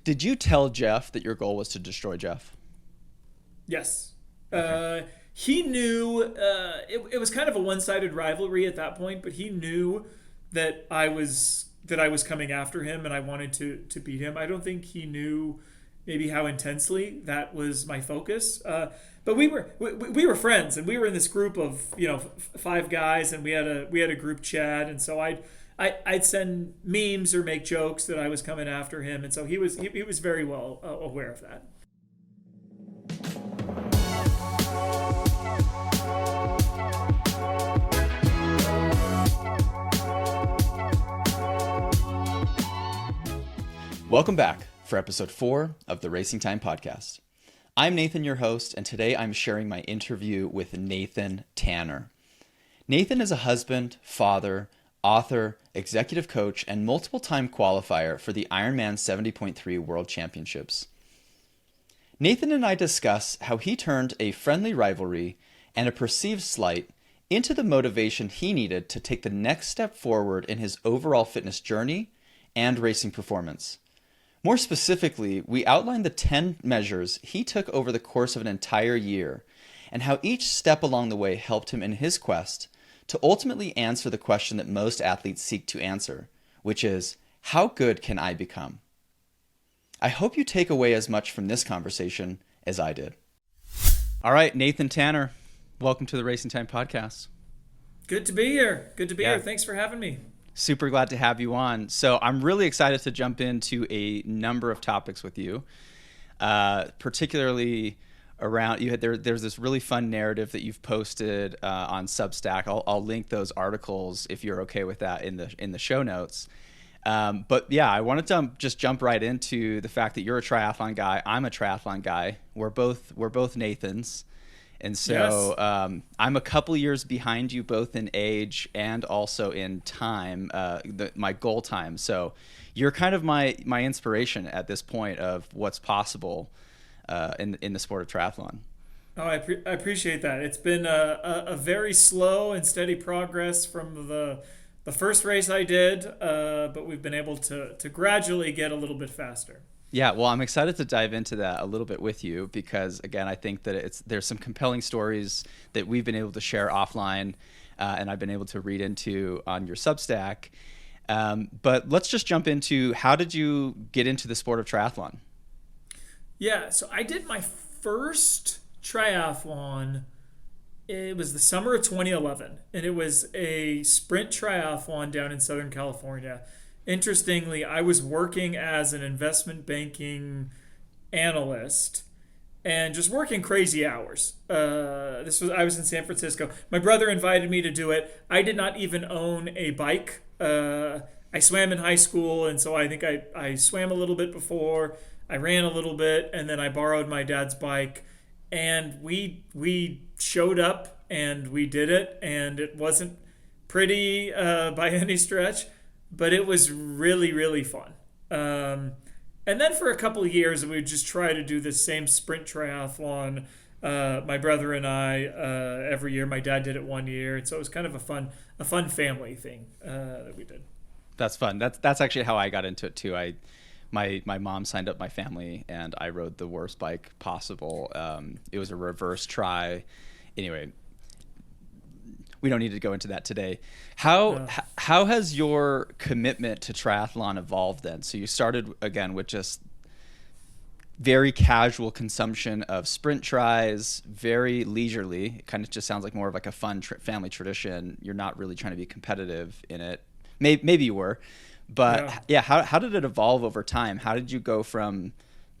Did you tell Jeff that your goal was to destroy Jeff? Yes. Okay. He knew it was kind of a one-sided rivalry at that point, but he knew that I was coming after him and I wanted to beat him. I don't think he knew maybe how intensely that was my focus. But we were friends, and we were in this group of five guys, and we had a group chat, and so I'd send memes or make jokes that I was coming after him, and so he was very well aware of that. Welcome back for episode 4 of the Racing Time Podcast. I'm Nathan, your host, and today I'm sharing my interview with Nathan Tanner. Nathan is a husband, father, author, executive coach, and multiple-time qualifier for the Ironman 70.3 World Championships. Nathan and I discuss how he turned a friendly rivalry and a perceived slight into the motivation he needed to take the next step forward in his overall fitness journey and racing performance. More specifically, we outlined the 10 measures he took over the course of an entire year and how each step along the way helped him in his quest to ultimately answer the question that most athletes seek to answer, which is, how good can I become? I hope you take away as much from this conversation as I did. All right, Nathan Tanner, welcome to the Racing Time Podcast. Good to be here. Thanks for having me. Super glad to have you on. So I'm really excited to jump into a number of topics with you, particularly around there's this really fun narrative that you've posted on Substack. I'll link those articles if you're okay with that in the show notes. But yeah, I wanted to just jump right into the fact that you're a triathlon guy. I'm a triathlon guy. We're both Nathans. And so Yes. I'm a couple years behind you both in age and also in time, my goal time. So you're kind of my inspiration at this point of what's possible in the sport of triathlon. Oh, I appreciate that. It's been a very slow and steady progress from the first race I did, but we've been able to gradually get a little bit faster. Yeah, well, I'm excited to dive into that a little bit with you because, again, I think that there's some compelling stories that we've been able to share offline and I've been able to read into on your Substack. But let's just jump into, how did you get into the sport of triathlon? Yeah, so I did my first triathlon. It was the summer of 2011, and it was a sprint triathlon down in Southern California. Interestingly, I was working as an investment banking analyst and just working crazy hours. I was in San Francisco. My brother invited me to do it. I did not even own a bike. I swam in high school, and so I think I swam a little bit before. I ran a little bit, and then I borrowed my dad's bike, and we showed up and we did it, and it wasn't pretty by any stretch. But it was really, really fun. And then for a couple of years, we would just try to do the same sprint triathlon. My brother and I every year. My dad did it one year, and so it was kind of a fun family thing that we did. That's fun. That's actually how I got into it too. My mom signed up my family, and I rode the worst bike possible. It was a reverse tri. Anyway, we don't need to go into that today. How has your commitment to triathlon evolved then? So you started again with just very casual consumption of sprint tries, very leisurely. It kind of just sounds like more of like a fun family tradition. You're not really trying to be competitive in it. Maybe you were, but yeah. How did it evolve over time? How did you go from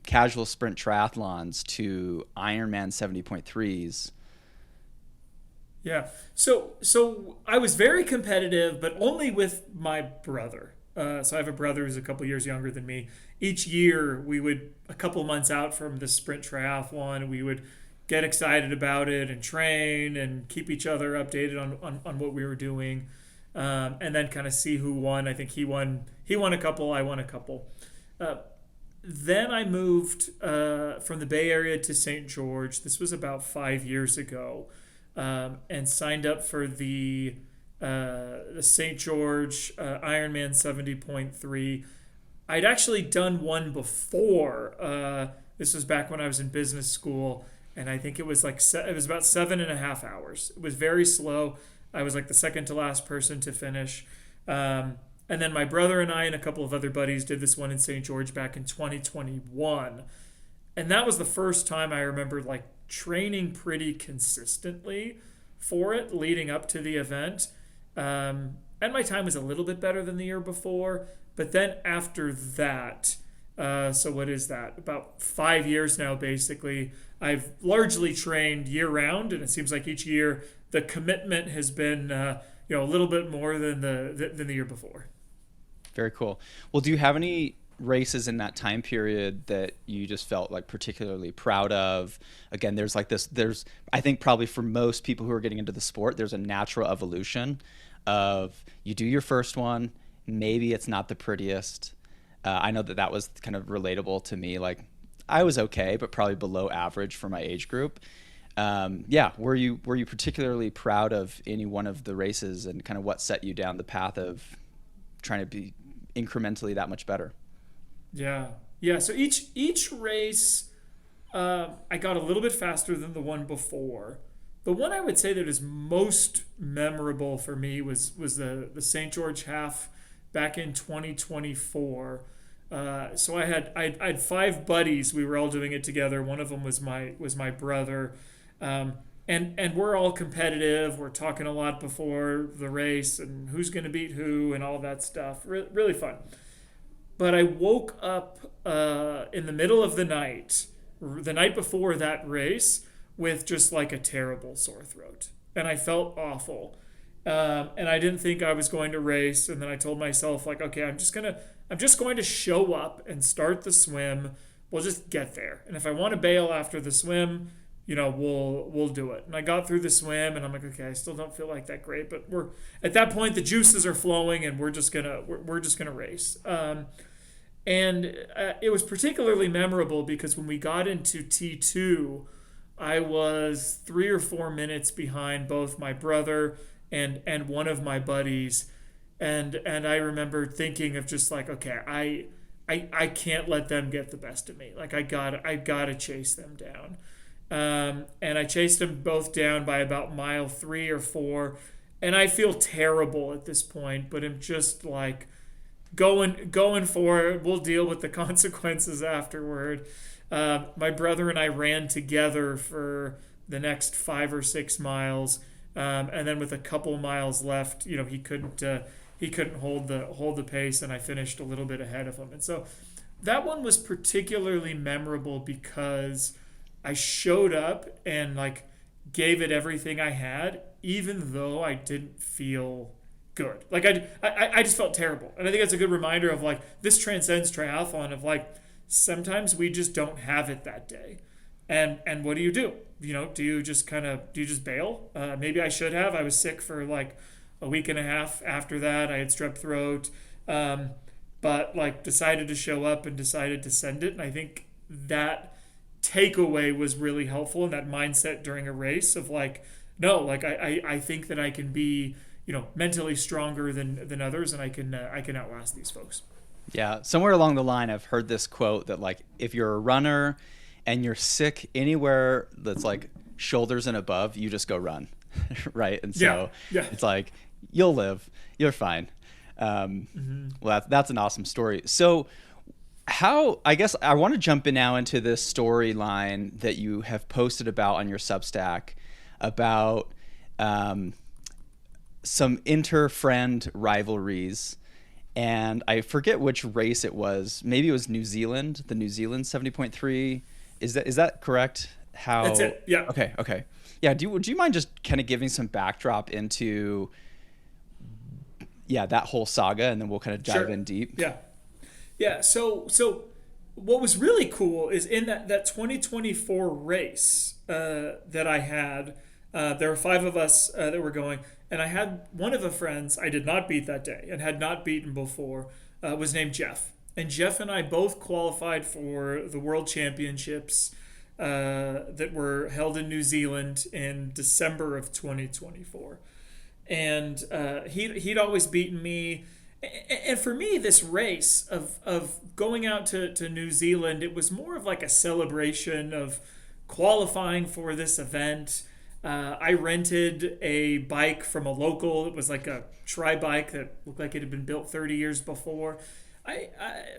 casual sprint triathlons to Ironman 70.3s? Yeah. So I was very competitive, but only with my brother. So I have a brother who's a couple years younger than me. Each year, we would, a couple months out from the sprint triathlon, we would get excited about it and train and keep each other updated on what we were doing, and then kind of see who won. I think he won a couple, I won a couple. Then I moved from the Bay Area to St. George. This was about 5 years ago. And signed up for the St. George Ironman 70.3. I'd actually done one before. This was back when I was in business school, and I think it was it was about 7.5 hours. It was very slow. I was like the second to last person to finish. And then my brother and I and a couple of other buddies did this one in St. George back in 2021. And that was the first time I remember like training pretty consistently for it leading up to the event. And my time was a little bit better than the year before. But then after that, so what is that? About 5 years now, basically, I've largely trained year round. And it seems like each year the commitment has been, a little bit more than the year before. Very cool. Well, do you have any races in that time period that you just felt like particularly proud of? Again, there's I think probably for most people who are getting into the sport, there's a natural evolution of you do your first one, maybe it's not the prettiest. I know that was kind of relatable to me. Like I was okay, but probably below average for my age group. Were you particularly proud of any one of the races and kind of what set you down the path of trying to be incrementally that much better? Yeah. So each race, I got a little bit faster than the one before. The one I would say that is most memorable for me was the St. George half back in 2024. So I had 5 buddies. We were all doing it together. One of them was my brother. And we're all competitive. We're talking a lot before the race and who's going to beat who and all that stuff. Really fun. But I woke up in the middle of the night before that race, with just like a terrible sore throat. And I felt awful. And I didn't think I was going to race. And then I told myself, like, okay, I'm just going to show up and start the swim. We'll just get there. And if I want to bail after the swim, we'll do it. And I got through the swim, and I'm like, okay, I still don't feel like that great, but we're at that point, the juices are flowing, and we're just gonna race. It was particularly memorable because when we got into T2, I was 3 or 4 minutes behind both my brother and one of my buddies, and I remember thinking of just like, okay, I can't let them get the best of me. Like I gotta chase them down. And I chased them both down by about mile 3 or 4, and I feel terrible at this point, but I'm just like going for it. We'll deal with the consequences afterward. My brother and I ran together for the next 5 or 6 miles, and then with a couple miles left, he couldn't hold the pace, and I finished a little bit ahead of him. And so that one was particularly memorable because I showed up and like gave it everything I had, even though I didn't feel good. Like I just felt terrible. And I think that's a good reminder of like, this transcends triathlon of like, sometimes we just don't have it that day. And what do? Do you just bail? Maybe I should have. I was sick for like a week and a half after that. I had strep throat. But like decided to show up and decided to send it. And I think that takeaway was really helpful in that mindset during a race of like, no, like I think that I can be, mentally stronger than others, and I can outlast these folks. Yeah, somewhere along the line, I've heard this quote that like, if you're a runner and you're sick anywhere that's like shoulders and above, you just go run, right? And so It's like, you'll live, you're fine. Well, that's an awesome story. So I guess I want to jump in now into this storyline that you have posted about on your Substack about some inter-friend rivalries. And I forget which race it was. Maybe it was New Zealand, the New Zealand 70.3. Is that correct? That's it. Yeah. Okay. Yeah. Would you mind just kind of giving some backdrop into that whole saga, and then we'll kind of dive in deep? Yeah. So what was really cool is in that 2024 race that I had, there were 5 of us that were going, and I had one of the friends I did not beat that day and had not beaten before, was named Jeff. And Jeff and I both qualified for the World Championships that were held in New Zealand in December of 2024. And he'd always beaten me, And for me, this race of going out to New Zealand, it was more of like a celebration of qualifying for this event. I rented a bike from a local. It was like a tri bike that looked like it had been built 30 years before.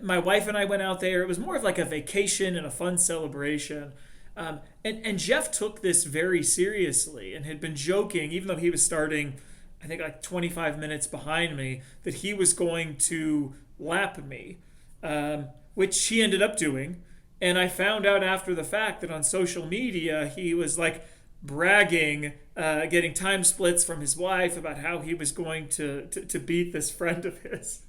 My wife and I went out there. It was more of like a vacation and a fun celebration. And Jeff took this very seriously and had been joking, even though he was starting, I think, like 25 minutes behind me, that he was going to lap me, which he ended up doing. And I found out after the fact that on social media, he was like bragging, getting time splits from his wife about how he was going to beat this friend of his.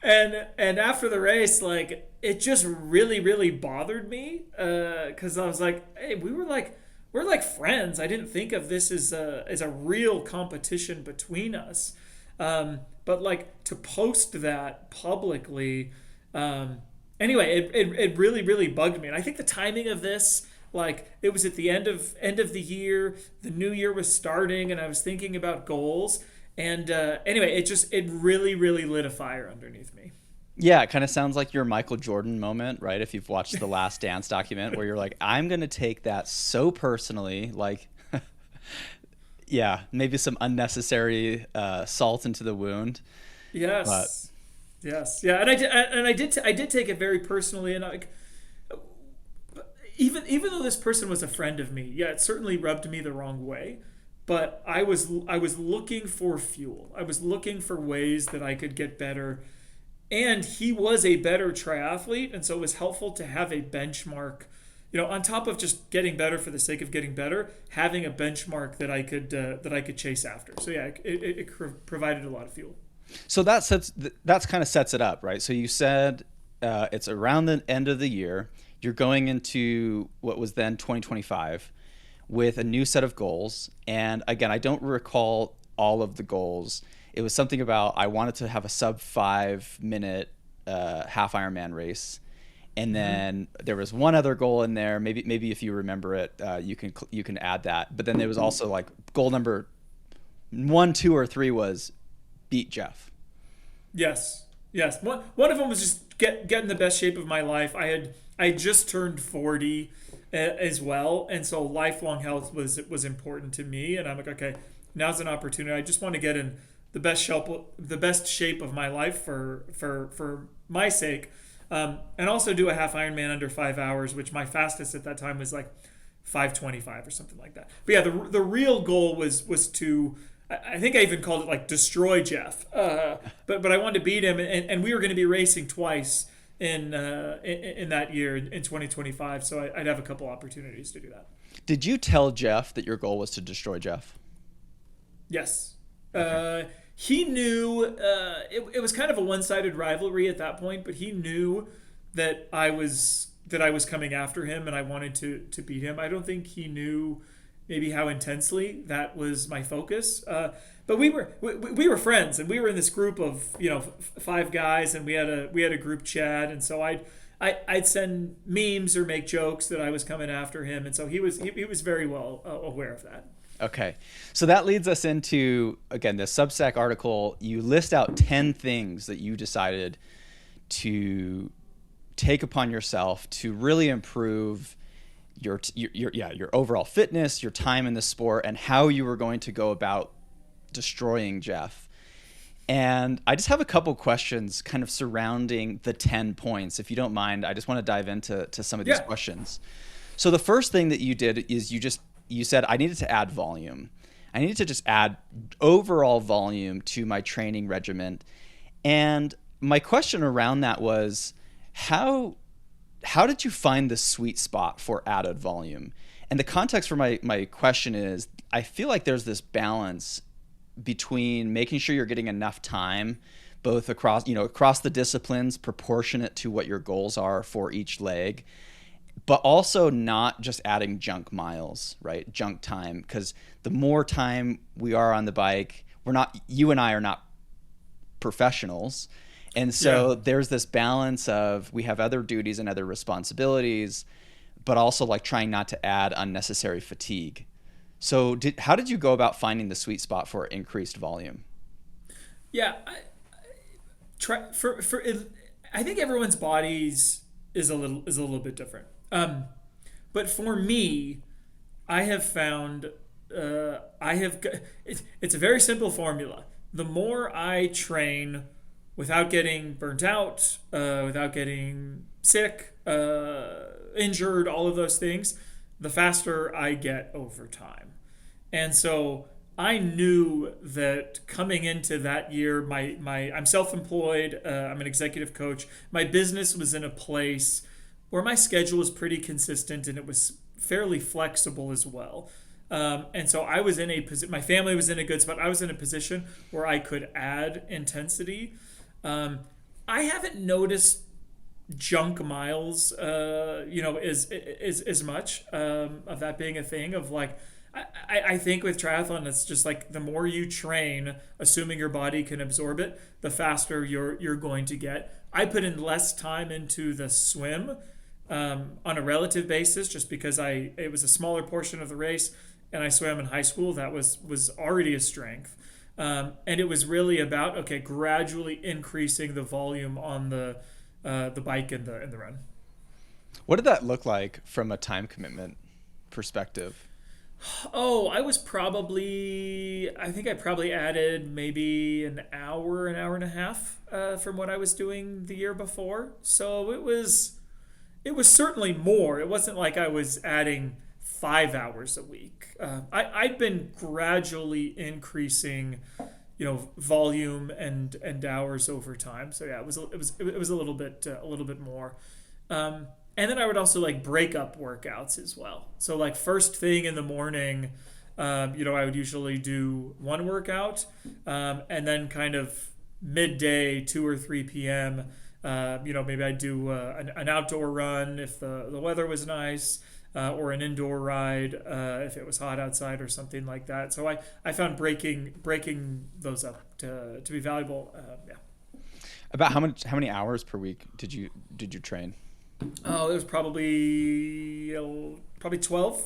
And after the race, like, it just really bothered me, because I was like, hey, we're like friends. I didn't think of this as a real competition between us. But like, to post that publicly, anyway, it really bugged me. And I think the timing of this, like, it was at the end of the year, the new year was starting, and I was thinking about goals. And anyway, it really lit a fire underneath me. Yeah, it kind of sounds like your Michael Jordan moment, right? If you've watched the Last Dance document, where you're like, I'm going to take that so personally, like, yeah, maybe some unnecessary salt into the wound. Yes. But... yes. Yeah. And I did take it very personally. And like, even though this person was a friend of me, yeah, it certainly rubbed me the wrong way. But I was looking for fuel. I was looking for ways that I could get better. And he was a better triathlete, and so it was helpful to have a benchmark, on top of just getting better for the sake of getting better, having a benchmark that I could chase after. So yeah, it provided a lot of fuel. So that's kind of sets it up, right? So you said it's around the end of the year. You're going into what was then 2025 with a new set of goals. And again, I don't recall all of the goals. It was something about, I wanted to have a sub 5 minute half Ironman race. And then there was one other goal in there. Maybe if you remember it, you can add that. But then there was also like goal number 1, 2, or 3 was beat Jeff. Yes. One of them was just get in the best shape of my life. I had just turned 40 as well, and so lifelong health was important to me. And I'm like, okay, now's an opportunity. I just want to get in the best shape of my life for my sake, and also do a half Ironman under 5 hours, which my fastest at that time was like 5:25 or something like that. But yeah, the real goal was to, I think I even called it like destroy Jeff, but I wanted to beat him, and we were going to be racing twice in that year in 2025, so I'd have a couple opportunities to do that. Did you tell Jeff that your goal was to destroy Jeff? Yes. Okay. He knew, it was kind of a one-sided rivalry at that point, but he knew that I was coming after him and I wanted to beat him. I don't think he knew maybe how intensely that was my focus. But we were friends, and we were in this group of 5 guys, and we had a group chat, and so I'd send memes or make jokes that I was coming after him, and so he was very well aware of that. Okay. So that leads us into, again, the Substack article. You list out 10 things that you decided to take upon yourself to really improve your overall fitness, your time in the sport, and how you were going to go about destroying Jeff. And I just have a couple questions kind of surrounding the 10 points. If you don't mind, I just want to dive into some of these questions. So the first thing that you did is you said, I needed to add volume. I needed to just add overall volume to my training regimen. And my question around that was, how did you find the sweet spot for added volume? And the context for my question is, I feel like there's this balance between making sure you're getting enough time, both across the disciplines, proportionate to what your goals are for each leg, but also not just adding junk miles, right? Junk time, because the more time we are on the bike, you and I are not professionals. And so there's this balance of, we have other duties and other responsibilities, but also like trying not to add unnecessary fatigue. So how did you go about finding the sweet spot for increased volume? Yeah, try for it, I think everyone's bodies is a little bit different. But for me, I have found it's a very simple formula. The more I train without getting burnt out, without getting sick, injured, all of those things, the faster I get over time. And so I knew that coming into that year, my I'm self-employed. I'm an executive coach. My business was in a place where my schedule was pretty consistent and it was fairly flexible as well. And so I was in a position. My family was in a good spot. I was in a position where I could add intensity. I haven't noticed junk miles, as much of that being a thing of like. I think with triathlon, it's just like the more you train, assuming your body can absorb it, the faster you're going to get. I put in less time into the swim on a relative basis, just because it was a smaller portion of the race, and I swam in high school. That was already a strength, and it was really about gradually increasing the volume on the bike and the run. What did that look like from a time commitment perspective? Oh, I think I probably added maybe an hour and a half from what I was doing the year before. So it was certainly more. It wasn't like I was adding 5 hours a week. I'd been gradually increasing, volume and hours over time. So yeah, it was a little bit more. And then I would also like break up workouts as well. So like first thing in the morning, I would usually do one workout, and then kind of midday, 2 or 3 p.m. Maybe I'd do an outdoor run if the weather was nice, or an indoor ride if it was hot outside or something like that. So I found breaking those up to be valuable. Yeah. About how many hours per week did you train? Oh, it was probably 12,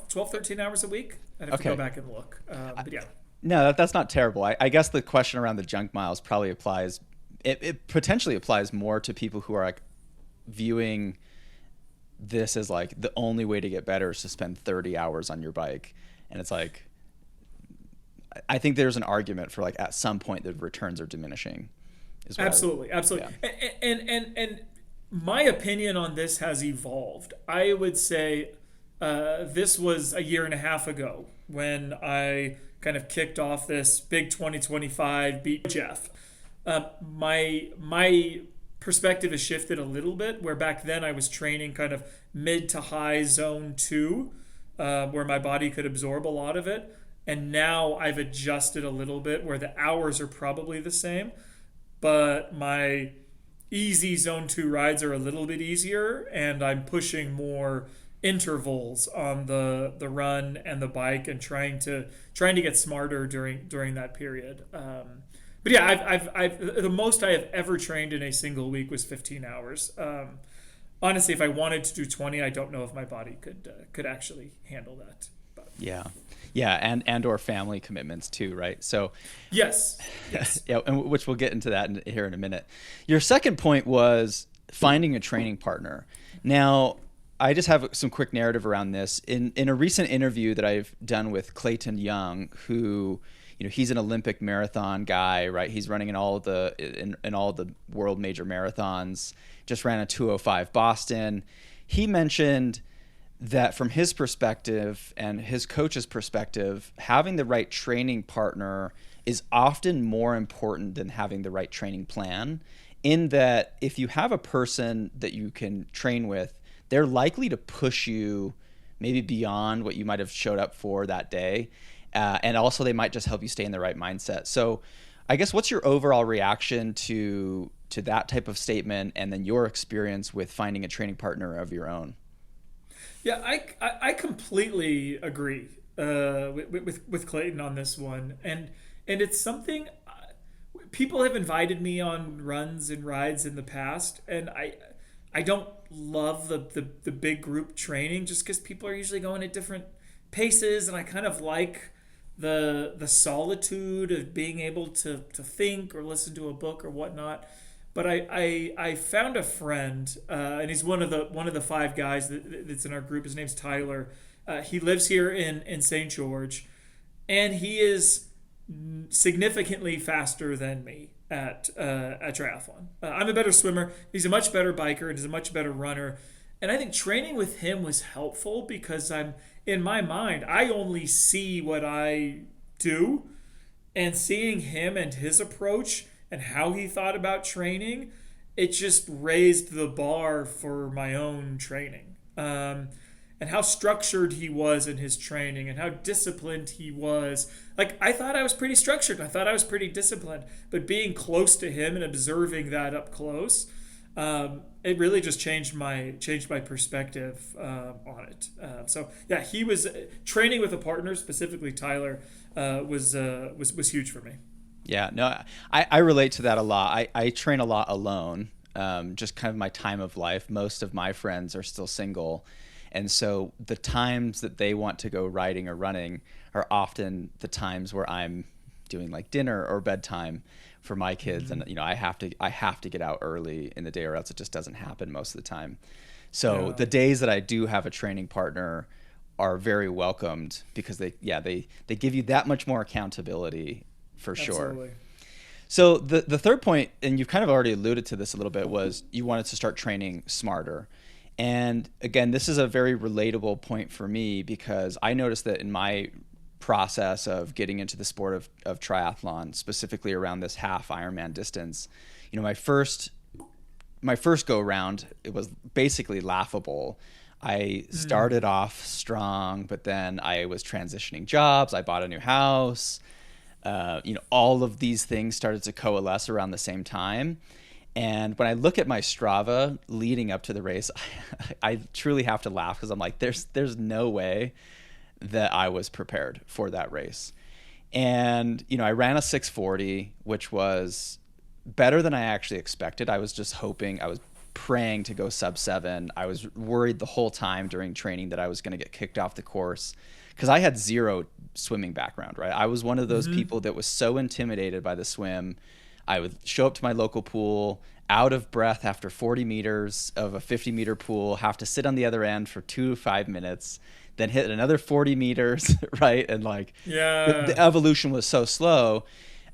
13 hours a week. I'd have to go back and look. But yeah. No, that's not terrible. I guess the question around the junk miles probably applies. It potentially applies more to people who are like viewing this as like the only way to get better is to spend 30 hours on your bike. And it's like, I think there's an argument for like at some point the returns are diminishing. Absolutely. Yeah. And my opinion on this has evolved. I would say this was a year and a half ago when I kind of kicked off this big 2025 beat Jeff. My perspective has shifted a little bit, where back then I was training kind of mid to high zone 2, where my body could absorb a lot of it. And now I've adjusted a little bit where the hours are probably the same, but my easy zone 2 rides are a little bit easier, and I'm pushing more intervals on the run and the bike and trying to get smarter during that period. But yeah, I've the most I have ever trained in a single week was 15 hours. Honestly, if I wanted to do 20, I don't know if my body could actually handle that. But. Yeah, and or family commitments too, right? So yes. Yeah, and which we'll get into that here in a minute. Your second point was finding a training partner. Now, I just have some quick narrative around this. In a recent interview that I've done with Clayton Young, who, he's an Olympic marathon guy, right? He's running in all the world major marathons. Just ran a 2:05 Boston. He mentioned that from his perspective and his coach's perspective, having the right training partner is often more important than having the right training plan, in that if you have a person that you can train with, they're likely to push you maybe beyond what you might have showed up for that day. And also they might just help you stay in the right mindset. So I guess what's your overall reaction to that type of statement, and then your experience with finding a training partner of your own? Yeah, I completely agree with Clayton on this one, and it's something people have invited me on runs and rides in the past, and I don't love the big group training just because people are usually going at different paces, and I kind of like the solitude of being able to think or listen to a book or whatnot. But I found a friend, and he's one of the five guys that's in our group. His name's Tyler. He lives here in St. George, and he is significantly faster than me at triathlon. I'm a better swimmer. He's a much better biker, and he's a much better runner. And I think training with him was helpful because in my mind, I only see what I do, and seeing him and his approach and how he thought about training, it just raised the bar for my own training. And how structured he was in his training and how disciplined he was. Like, I thought I was pretty structured. I thought I was pretty disciplined. But being close to him and observing that up close, it really just changed my perspective on it. So yeah, he was training with a partner, specifically Tyler, was huge for me. Yeah, no, I relate to that a lot. I train a lot alone, just kind of my time of life. Most of my friends are still single. And so the times that they want to go riding or running are often the times where I'm doing like dinner or bedtime for my kids. And, I have to get out early in the day or else it just doesn't happen most of the time. So the days that I do have a training partner are very welcomed because they give you that much more accountability for sure. Absolutely. So the third point, and you've kind of already alluded to this a little bit, was you wanted to start training smarter. And again, this is a very relatable point for me because I noticed that in my process of getting into the sport of triathlon, specifically around this half Ironman distance, my first go around, it was basically laughable. I started off strong, but then I was transitioning jobs. I bought a new house. All of these things started to coalesce around the same time. And when I look at my Strava leading up to the race, I truly have to laugh because I'm like, there's no way that I was prepared for that race. And, I ran a 6:40, which was better than I actually expected. I was just hoping, I was praying to go sub 7. I was worried the whole time during training that I was going to get kicked off the course because I had zero swimming background, right? I was one of those people that was so intimidated by the swim. I would show up to my local pool out of breath after 40 meters of a 50-meter pool, have to sit on the other end for 2 to 5 minutes, then hit another 40 meters, right? And the evolution was so slow.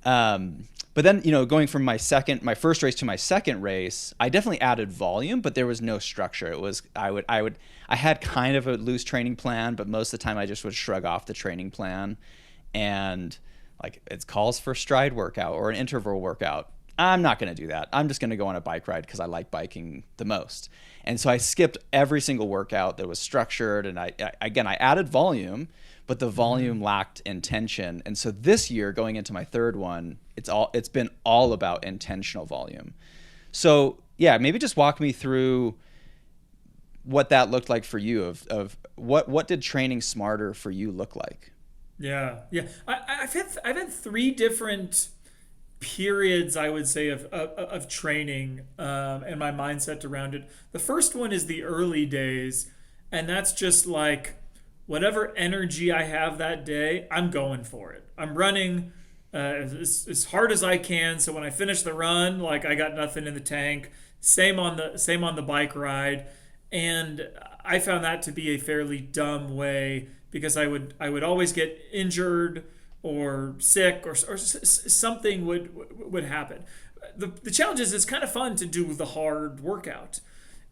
But then, going from my first race to my second race, I definitely added volume, but there was no structure. It was, I had kind of a loose training plan, but most of the time I just would shrug off the training plan and it calls for stride workout or an interval workout. I'm not going to do that. I'm just going to go on a bike ride because I like biking the most. And so I skipped every single workout that was structured. And I added volume, but the volume lacked intention. And so this year going into my third one, it's been all about intentional volume. So yeah, maybe just walk me through what that looked like for you of what did training smarter for you look like? Yeah. I've had 3 different periods, I would say, of training and my mindset around it. The first one is the early days, and that's just like whatever energy I have that day, I'm going for it. I'm running as hard as I can. So when I finish the run, I got nothing in the tank. Same on the bike ride, and I found that to be a fairly dumb way. Because I would always get injured or sick or something would happen. The challenge is it's kind of fun to do the hard workout.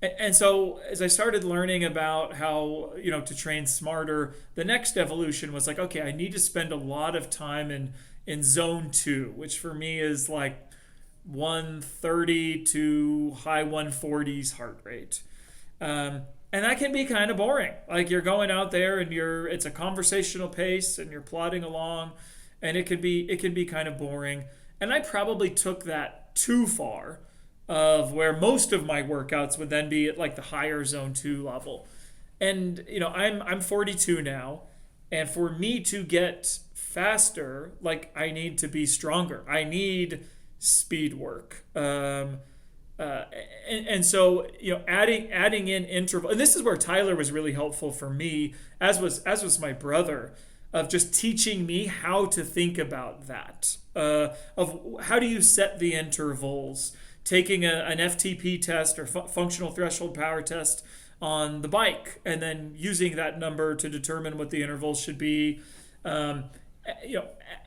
And so as I started learning about how, to train smarter, the next evolution was okay, I need to spend a lot of time in zone 2, which for me is 130 to high 140s heart rate. And that can be kind of boring. You're going out there and it's a conversational pace and you're plodding along, and it can be kind of boring. And I probably took that too far, of where most of my workouts would then be at the higher zone 2 level. And I'm 42 now, and for me to get faster, I need to be stronger. I need speed work. And so adding in interval, and this is where Tyler was really helpful for me, as was my brother, of just teaching me how to think about that, of how do you set the intervals, taking an FTP test or functional threshold power test on the bike, and then using that number to determine what the intervals should be. Um,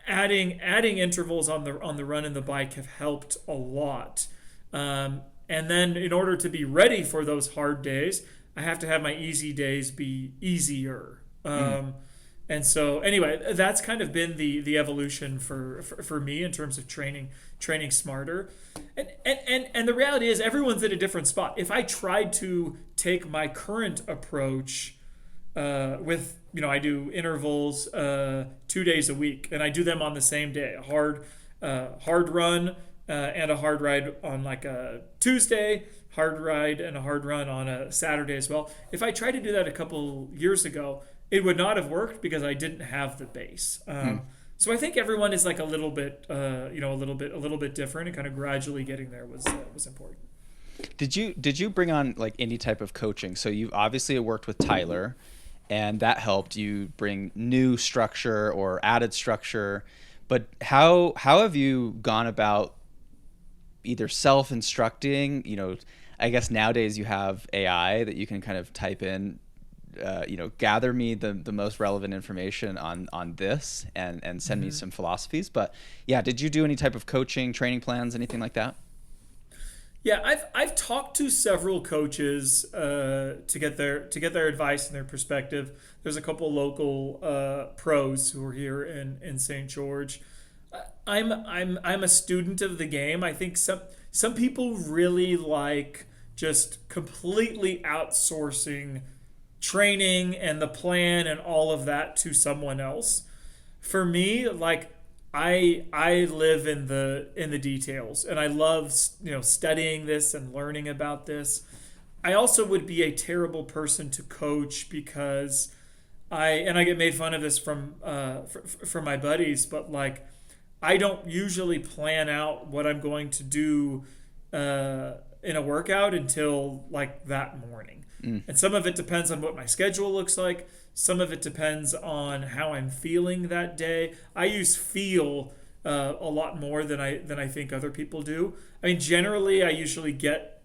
adding intervals on the run and the bike have helped a lot. And then in order to be ready for those hard days, I have to have my easy days be easier. And so anyway, that's kind of been the evolution for me in terms of training smarter. And the reality is everyone's at a different spot. If I tried to take my current approach with, I do intervals 2 days a week, and I do them on the same day, a hard run and a hard ride on like a Tuesday, hard ride and a hard run on a Saturday as well. If I tried to do that a couple years ago, it would not have worked because I didn't have the base. So I think everyone is like a little bit different, and kind of gradually getting there was important. Did you bring on like any type of coaching? So you obviously worked with Tyler, and that helped you bring new structure or added structure. But how have you gone about either self-instructing? I guess nowadays you have AI that you can kind of type in, gather me the most relevant information on this and send me some philosophies. But yeah, did you do any type of coaching, training plans, anything like that? Yeah, I've talked to several coaches to get their advice and their perspective. There's a couple local pros who are here in St. George. I'm a student of the game. I think some people really like just completely outsourcing training and the plan and all of that to someone else. For me, like I live in the details, and I love studying this and learning about this. I also would be a terrible person to coach because I get made fun of this from my buddies, but like I don't usually plan out what I'm going to do in a workout until like that morning. And some of it depends on what my schedule looks like. Some of it depends on how I'm feeling that day. I use feel a lot more than I think other people do. I mean, generally, I usually get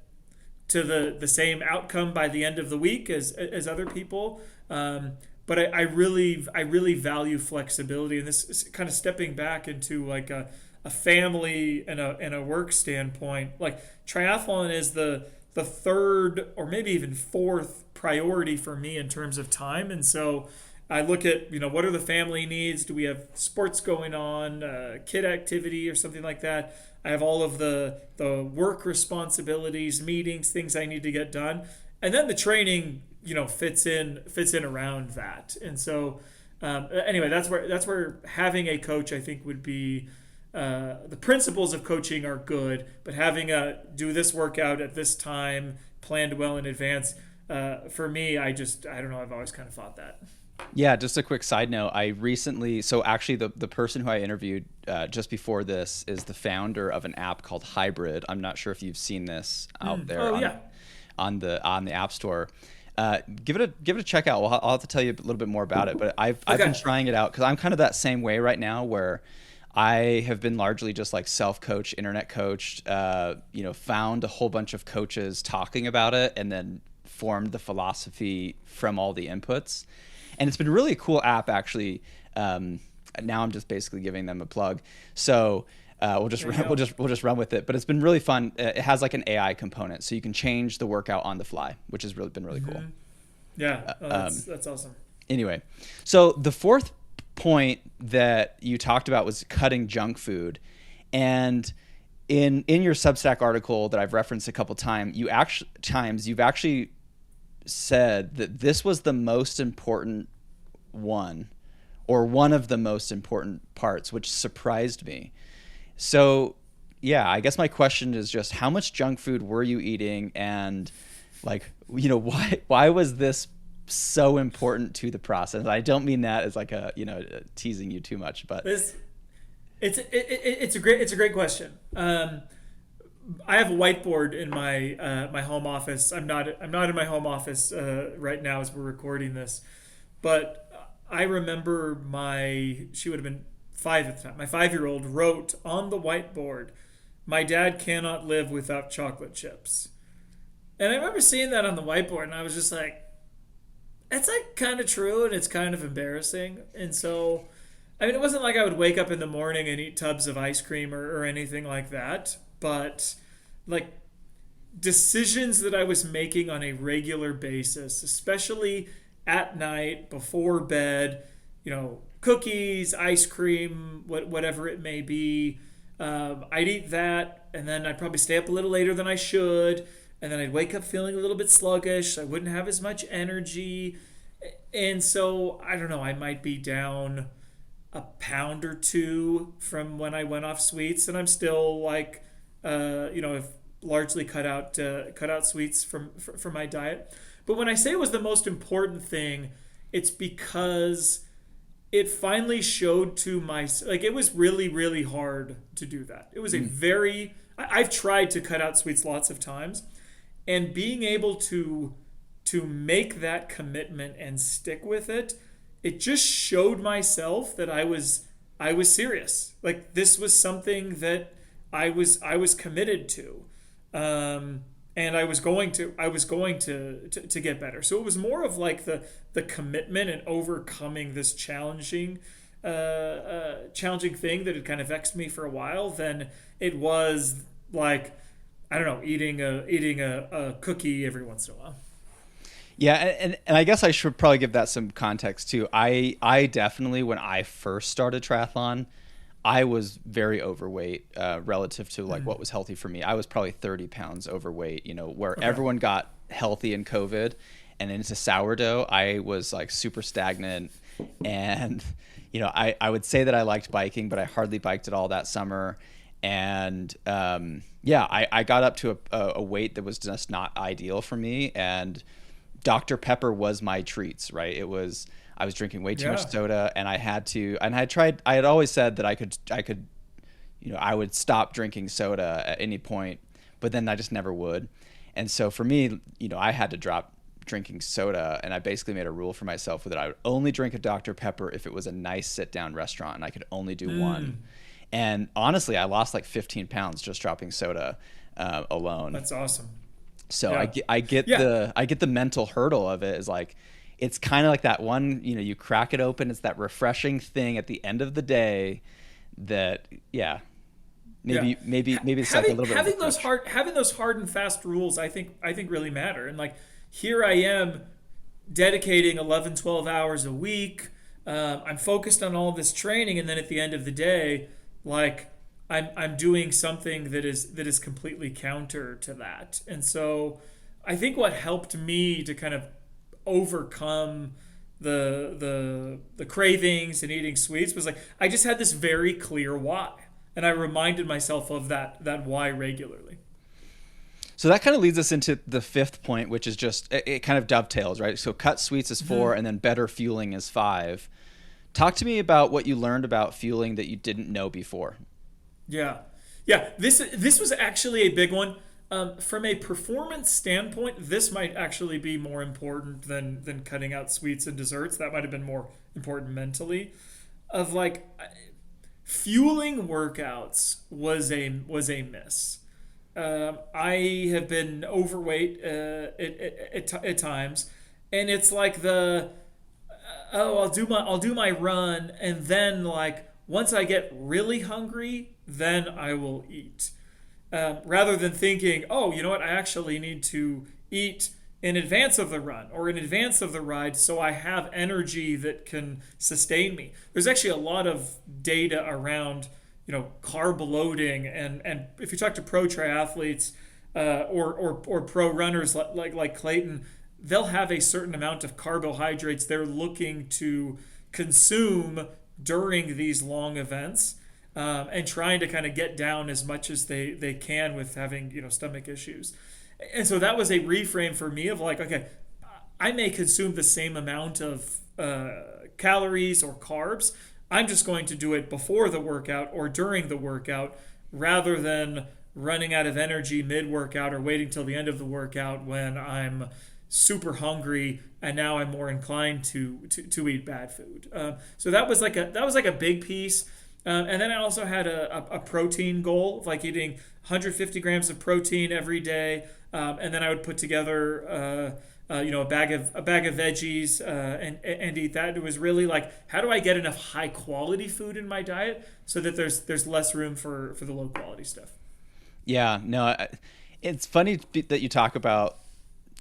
to the same outcome by the end of the week as other people. But I really value flexibility, and this is kind of stepping back into like a family and a work standpoint. Like triathlon is the third or maybe even fourth priority for me in terms of time. And so I look at, what are the family needs? Do we have sports going on, kid activity or something like that? I have all of the work responsibilities, meetings, things I need to get done. And then the training, fits in around that. And so anyway, that's where having a coach, I think, would be the principles of coaching are good, but having do this workout at this time, planned well in advance, for me, I don't know, I've always kind of thought that. Yeah, just a quick side note. So actually the person who I interviewed just before this is the founder of an app called Hybrid. I'm not sure if you've seen this out there on the App Store. Give it a check out. Well, I'll have to tell you a little bit more about it, but I've been trying it out because I'm kind of that same way right now where I have been largely just like self-coached, internet coached, found a whole bunch of coaches talking about it and then formed the philosophy from all the inputs. And it's been really a cool app, actually. Now I'm just basically giving them a plug. So we'll just run with it. But it's been really fun. It has like an AI component, so you can change the workout on the fly, which has been really cool. Yeah, that's awesome. Anyway, so the fourth point that you talked about was cutting junk food, and in your Substack article that I've referenced a couple times, you've actually said that this was the most important one, or one of the most important parts, which surprised me. So yeah, I guess my question is just how much junk food were you eating, and like, why was this so important to the process? I don't mean that as like teasing you too much, but it's a great question. I have a whiteboard in my home office. I'm not in my home office right now as we're recording this, but I remember she would have been 5 at the time. My 5-year-old wrote on the whiteboard my dad cannot live without chocolate chips. And I remember seeing that on the whiteboard, and I was just like, that's like kind of true, and it's kind of embarrassing. And so, I mean, it wasn't like I would wake up in the morning and eat tubs of ice cream or anything like that, but like decisions that I was making on a regular basis, especially at night before bed, cookies, ice cream, whatever it may be. I'd eat that, and then I'd probably stay up a little later than I should, and then I'd wake up feeling a little bit sluggish. I wouldn't have as much energy, and so I don't know. I might be down a pound or two from when I went off sweets, and I'm still like, I've largely cut out sweets from my diet. But when I say it was the most important thing, it's because it finally showed to my, like, it was really, really hard to do that. It was I've tried to cut out sweets lots of times, and being able to make that commitment and stick with it, it just showed myself that I was serious. Like, this was something that I was committed to. And I was going to get better. So it was more of like the commitment and overcoming this challenging thing that had kind of vexed me for a while than it was like, I don't know, eating a cookie every once in a while. Yeah, and I guess I should probably give that some context too. I definitely, when I first started triathlon, I was very overweight relative to like what was healthy for me. I was probably 30 pounds overweight, where everyone got healthy in COVID and into sourdough. I was like super stagnant, and I would say that I liked biking, but I hardly biked at all that summer. And I got up to a weight that was just not ideal for me, and Dr. Pepper was my treats, right? I was drinking way too much soda, and I had always said that I would stop drinking soda at any point, but then I just never would. And so for me, I had to drop drinking soda, and I basically made a rule for myself that I would only drink a Dr. Pepper if it was a nice sit down restaurant, and I could only do one. And honestly, I lost like 15 pounds just dropping soda alone. That's awesome. So I get the mental hurdle of it, is like, it's kind of like that one, you crack it open. It's that refreshing thing at the end of the day that, maybe it's like a little bit having those hard and fast rules. I think really matter. And like, here I am dedicating 11, 12 hours a week. I'm focused on all this training, and then at the end of the day, like, I'm doing something that is completely counter to that. And so I think what helped me to kind of overcome the cravings and eating sweets was like, I just had this very clear why, and I reminded myself of that why regularly. So that kind of leads us into the fifth point, which is just, it kind of dovetails, right? So cut sweets is 4, and then better fueling is 5. Talk to me about what you learned about fueling that you didn't know before. Yeah. This was actually a big one. From a performance standpoint, this might actually be more important than cutting out sweets and desserts. That might have been more important mentally. Of like, fueling workouts was a miss. I have been overweight at times, and it's like I'll do my run, and then like, once I get really hungry, then I will eat. Rather than thinking, oh, you know what, I actually need to eat in advance of the run or in advance of the ride so I have energy that can sustain me. There's actually a lot of data around, carb loading, and if you talk to pro triathletes or pro runners like Clayton, they'll have a certain amount of carbohydrates they're looking to consume during these long events, and trying to kind of get down as much as they can with having stomach issues. And so that was a reframe for me of like, okay, I may consume the same amount of calories or carbs. I'm just going to do it before the workout or during the workout, rather than running out of energy mid-workout or waiting till the end of the workout when I'm super hungry and now I'm more inclined to eat bad food. So that was like a big piece. And then I also had a protein goal of like eating 150 grams of protein every day. And then I would put together, a bag of veggies and eat that. It was really like, how do I get enough high quality food in my diet so that there's less room for the low quality stuff. Yeah, no, it's funny that you talk about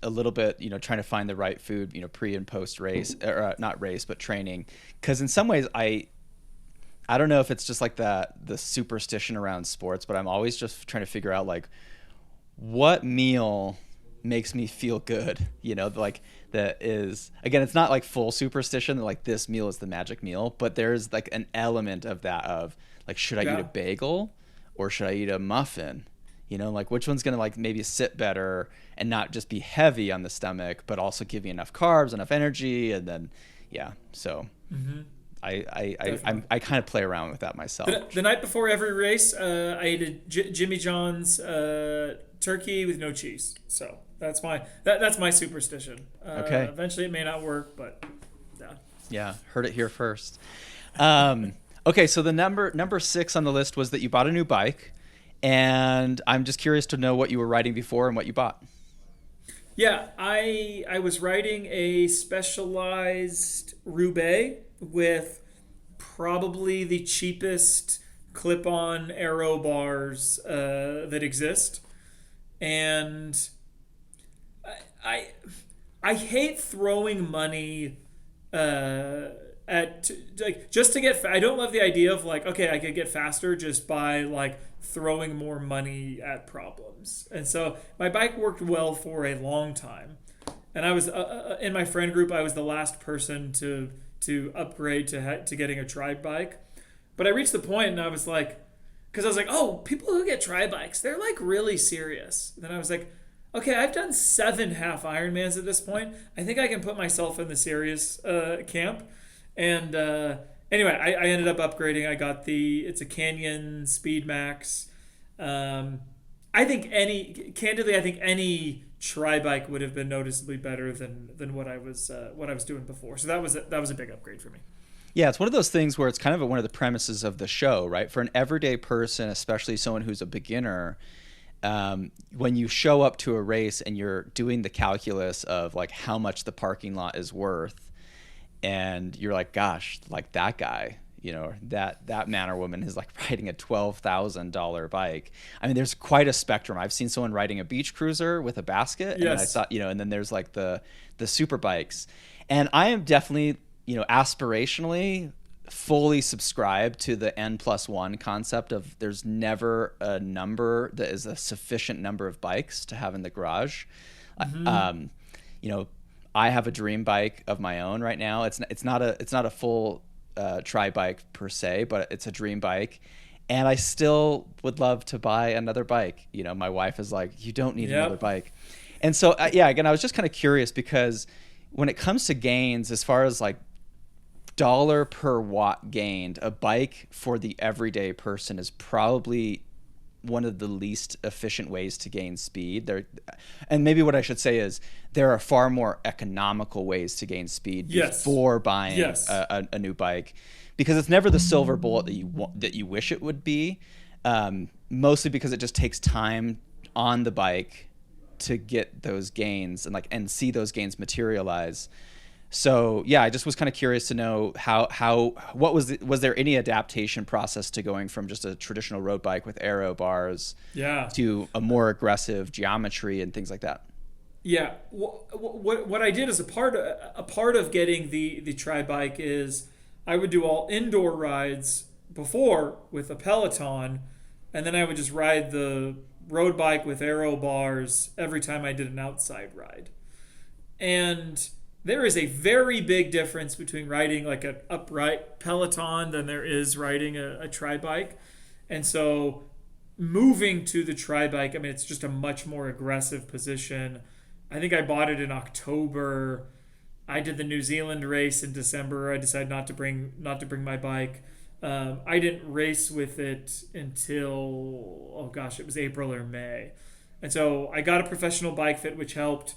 a little bit, trying to find the right food, pre and post race, or not race, but training. Because in some ways, I don't know if it's just like the superstition around sports, but I'm always just trying to figure out like what meal makes me feel good. Like that is, again, it's not like full superstition that like this meal is the magic meal, but there's like an element of that of like, should I eat a bagel or should I eat a muffin? Like which one's going to like maybe sit better and not just be heavy on the stomach, but also give you enough carbs, enough energy. And then, yeah. So I kind of play around with that myself. The night before every race, I ate a Jimmy John's turkey with no cheese. So that's my superstition. Okay. Eventually it may not work, but yeah. Yeah. Heard it here first. Okay. So the number 6 on the list was that you bought a new bike. And I'm just curious to know what you were riding before and what you bought. Yeah, I was riding a Specialized Roubaix with probably the cheapest clip-on aero bars that exist, and I hate throwing money at like just to get. I don't love the idea of like, okay, I could get faster just by like throwing more money at problems. And so my bike worked well for a long time, and I was in my friend group. I was the last person to upgrade to getting a tri bike, but I reached the point and I was like, because I was like, oh, people who get tri bikes, they're like really serious. And then I was like, okay, I've done 7 half Ironmans at this point. I think I can put myself in the serious camp. And anyway, I ended up upgrading. I got it's a Canyon Speed Max. I think any tri bike would have been noticeably better than what I was doing before. So that was a big upgrade for me. Yeah, it's one of those things where it's kind of one of the premises of the show, right? For an everyday person, especially someone who's a beginner, when you show up to a race and you're doing the calculus of like how much the parking lot is worth, and you're like, gosh, like that guy, that man or woman is like riding a $12,000 bike. I mean, there's quite a spectrum. I've seen someone riding a beach cruiser with a basket, and then I saw, and then there's like the super bikes. And I am definitely, aspirationally fully subscribed to the N+1 concept of there's never a number that is a sufficient number of bikes to have in the garage. Mm-hmm. I have a dream bike of my own right now. It's not a full tri bike per se, but it's a dream bike, and I still would love to buy another bike. My wife is like, you don't need another bike. And so again, I was just kind of curious because when it comes to gains, as far as like dollar per watt gained, a bike for the everyday person is probably one of the least efficient ways to gain speed. And maybe what I should say is there are far more economical ways to gain speed before buying a new bike, because it's never the silver bullet that you wish it would be. Mostly because it just takes time on the bike to get those gains and see those gains materialize. So yeah, I just was kind of curious to know what was there any adaptation process to going from just a traditional road bike with aero bars to a more aggressive geometry and things like that? Yeah, what I did as a part of getting the tri bike is I would do all indoor rides before with a Peloton, and then I would just ride the road bike with aero bars every time I did an outside ride. And there is a very big difference between riding like an upright Peloton than there is riding a tri bike. And so moving to the tri bike, I mean, it's just a much more aggressive position. I think I bought it in October. I did the New Zealand race in December. I decided not to bring my bike. I didn't race with it until, it was April or May. And so I got a professional bike fit, which helped.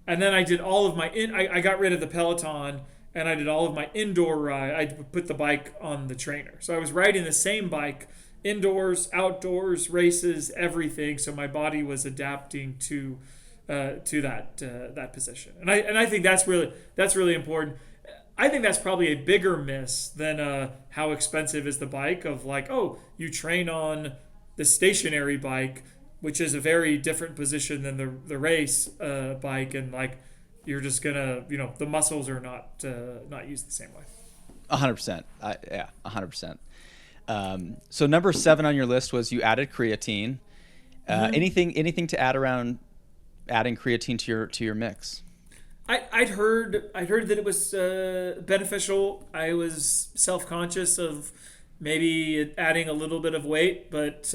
And then I did all of I got rid of the Peloton, and I did all of my indoor ride. I put the bike on the trainer. So I was riding the same bike indoors, outdoors, races, everything. So my body was adapting to that position. And I think that's really important. I think that's probably a bigger miss than how expensive is the bike, of like, oh, you train on the stationary bike, which is a very different position than the race bike, and like you're just gonna, the muscles are not used the same way. 100%. Yeah, 100%. So number 7 on your list was you added creatine. Anything to add around adding creatine to your mix? I'd heard that it was beneficial. I was self-conscious of maybe adding a little bit of weight, but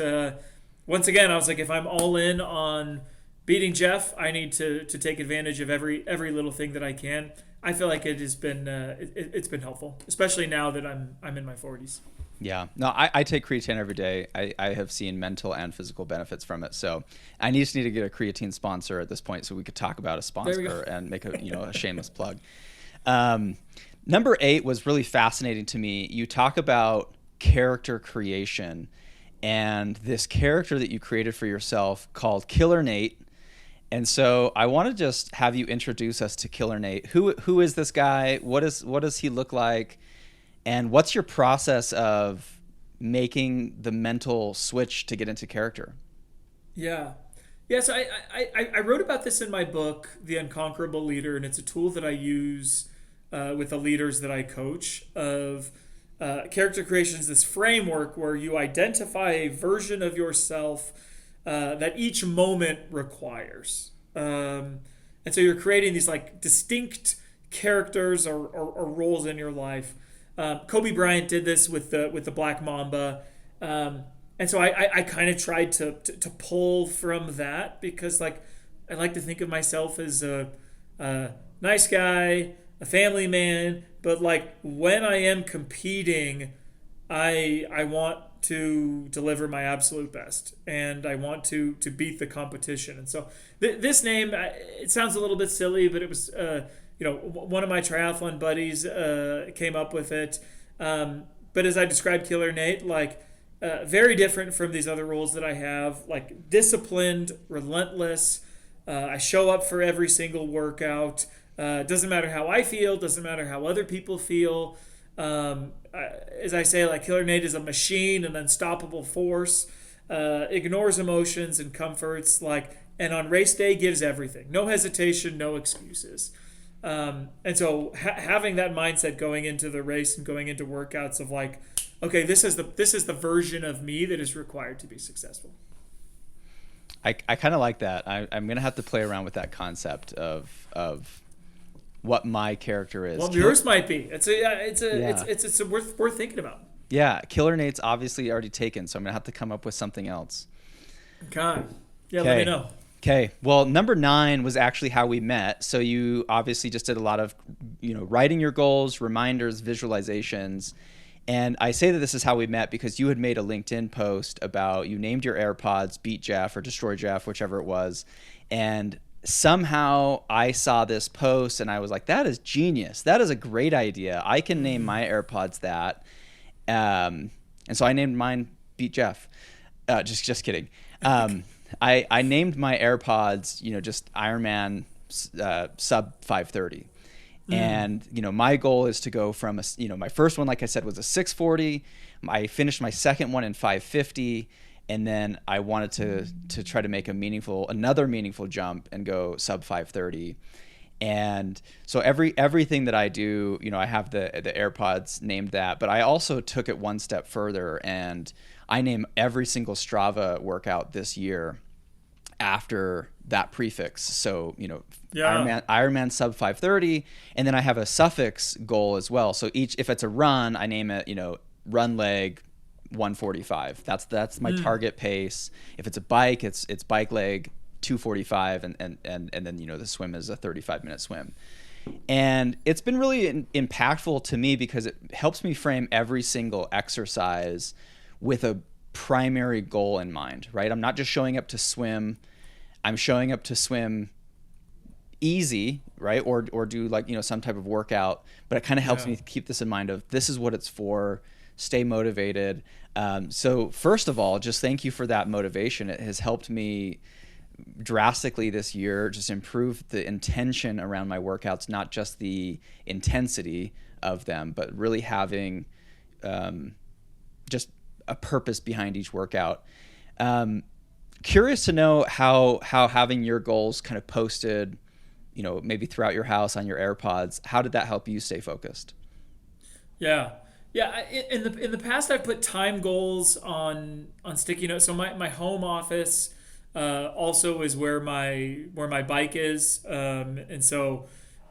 once again, I was like, if I'm all in on beating Jeff, I need to take advantage of every little thing that I can. I feel like it has been it's been helpful, especially now that I'm in my 40s. Yeah, no, I take creatine every day. I have seen mental and physical benefits from it. So I just need to get a creatine sponsor at this point, so we could talk about a sponsor and make a shameless plug. Number 8 was really fascinating to me. You talk about character creation and this character that you created for yourself called Killer Nate. And so I want to just have you introduce us to Killer Nate. Who is this guy? What does he look like? And what's your process of making the mental switch to get into character? Yeah. So I wrote about this in my book, The Unconquerable Leader, and it's a tool that I use with the leaders that I coach. Of character creation is this framework where you identify a version of yourself that each moment requires. And so you're creating these like distinct characters or roles in your life. Kobe Bryant did this with the Black Mamba, and so I kind of tried to pull from that, because like I like to think of myself as a nice guy, a family man, but like when I am competing, I want to deliver my absolute best, and I want to beat the competition. And so this name, it sounds a little bit silly, but it was one of my triathlon buddies came up with it. But as I described Killer Nate, like very different from these other roles that I have, like disciplined, relentless. I show up for every single workout. Doesn't matter how I feel, doesn't matter how other people feel. As I say, like Killer Nate is a machine, an unstoppable force, ignores emotions and comforts, and on race day gives everything. No hesitation, no excuses. And so having that mindset going into the race and going into workouts of like, okay, this is the version of me that is required to be successful. I kind of like that. I'm gonna have to play around with that concept of what my character is. Well, yours might be. It's worth thinking about. Yeah, Killer Nate's obviously already taken, so I'm gonna have to come up with something else. Okay. Yeah, let me know. Okay. Well, number 9 was actually how we met. So you obviously just did a lot of, writing your goals, reminders, visualizations. And I say that this is how we met because you had made a LinkedIn post about, you named your AirPods Beat Jeff or Destroy Jeff, whichever it was. And somehow I saw this post and I was like, that is genius. That is a great idea. I can name my AirPods that. And so I named mine Beat Jeff. Just kidding. I named my AirPods, just Ironman sub 530. And, my goal is to go from, my first one, like I said, was a 640. I finished my second one in 550. And then I wanted to try to make another meaningful jump and go sub 530. And so everything that I do, I have the AirPods named that, but I also took it one step further and I name every single Strava workout this year after that prefix. So, Ironman sub 530, and then I have a suffix goal as well. So if it's a run, I name it, run leg 145. That's my target pace. If it's a bike, it's bike leg 245, and then the swim is a 35-minute swim. And it's been really impactful to me because it helps me frame every single exercise with a primary goal in mind, right? I'm not just showing up to swim. I'm showing up to swim easy, right? Or do like, some type of workout, but it kind of helps Yeah. me keep this in mind of this is what it's for, stay motivated. So first of all, just thank you for that motivation. It has helped me drastically this year, just improve the intention around my workouts, not just the intensity of them, but really having just a purpose behind each workout. Curious to know how having your goals kind of posted, maybe throughout your house on your AirPods, how did that help you stay focused? Yeah. Yeah, in the past I've put time goals on sticky notes. So my home office also is where my bike is, and so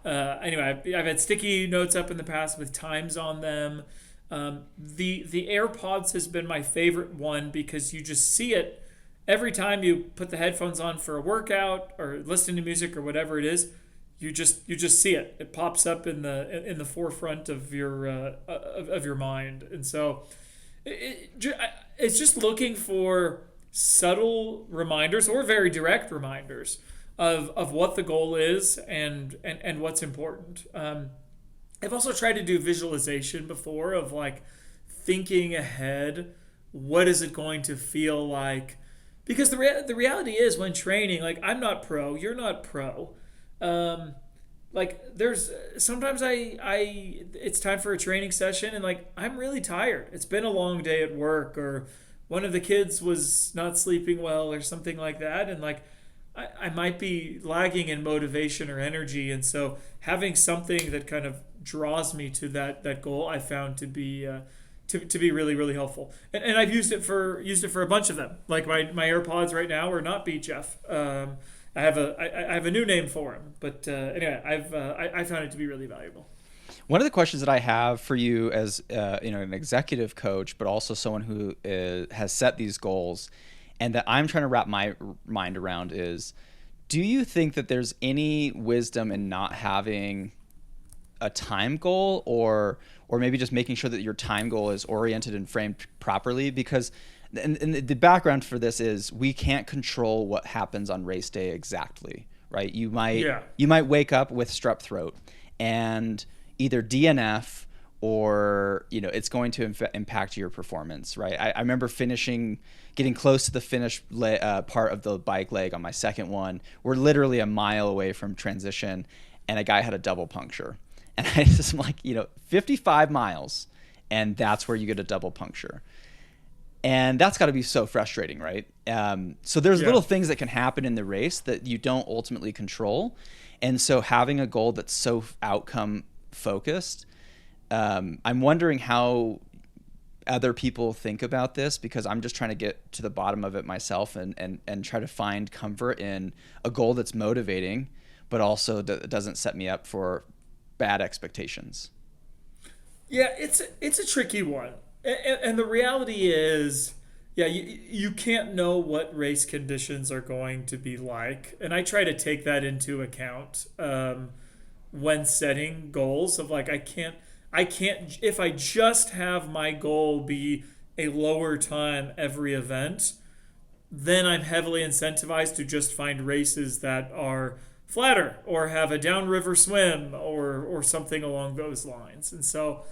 anyway, I've had sticky notes up in the past with times on them. The AirPods has been my favorite one because you just see it every time you put the headphones on for a workout or listening to music or whatever it is. You just see it. It pops up in the forefront of your mind, and so it's just looking for subtle reminders or very direct reminders of what the goal is and what's important. I've also tried to do visualization before of like thinking ahead. What is it going to feel like? Because the reality is when training, like I'm not pro, you're not pro. Like there's sometimes I it's time for a training session and like I'm really tired. It's been a long day at work or one of the kids was not sleeping well or something like that, and like I might be lagging in motivation or energy, and so having something that kind of draws me to that goal I found to be really really helpful, and I've used it for a bunch of them. Like my AirPods right now are not Beat Jeff. I have a new name for him, but anyway, I found it to be really valuable. One of the questions that I have for you as an executive coach, but also someone who has set these goals, and that I'm trying to wrap my mind around is, do you think that there's any wisdom in not having a time goal, or maybe just making sure that your time goal is oriented and framed properly? Because and the background for this is we can't control what happens on race day exactly, right? You might wake up with strep throat and either DNF or it's going to impact your performance, right? I remember getting close to the finish part of the bike leg on my second one. We're literally a mile away from transition, and a guy had a double puncture, and I just am like, 55 miles, and that's where you get a double puncture. And that's got to be so frustrating, right? So there's little things that can happen in the race that you don't ultimately control. And so having a goal that's so outcome focused, I'm wondering how other people think about this, because I'm just trying to get to the bottom of it myself and try to find comfort in a goal that's motivating, but also doesn't set me up for bad expectations. Yeah, it's a tricky one. And the reality is, yeah, you can't know what race conditions are going to be like. And I try to take that into account when setting goals of like, I can't, if I just have my goal be a lower time every event, then I'm heavily incentivized to just find races that are flatter or have a downriver swim or something along those lines. And so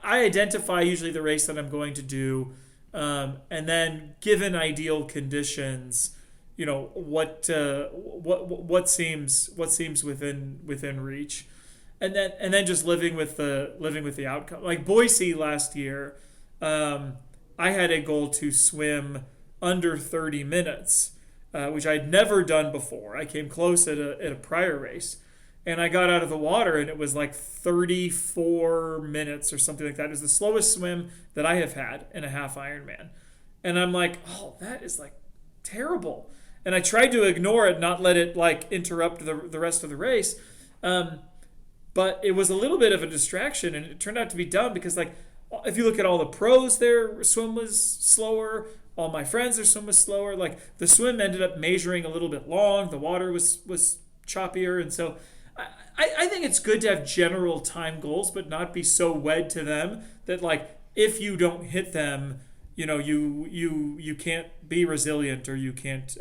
I identify usually the race that I'm going to do, and then given ideal conditions, what seems within reach, and then just living with the outcome. Like Boise last year, I had a goal to swim under 30 minutes, which I'd never done before. I came close at a prior race. And I got out of the water and it was like 34 minutes or something like that. It was the slowest swim that I have had in a half Ironman. And I'm like, oh, that is like terrible. And I tried to ignore it, not let it like interrupt the rest of the race. But it was a little bit of a distraction, and it turned out to be dumb because like if you look at all the pros, their swim was slower. All my friends, their swim was slower. Like the swim ended up measuring a little bit long. The water was choppier. And so I think it's good to have general time goals, but not be so wed to them that like if you don't hit them, you can't be resilient or you can't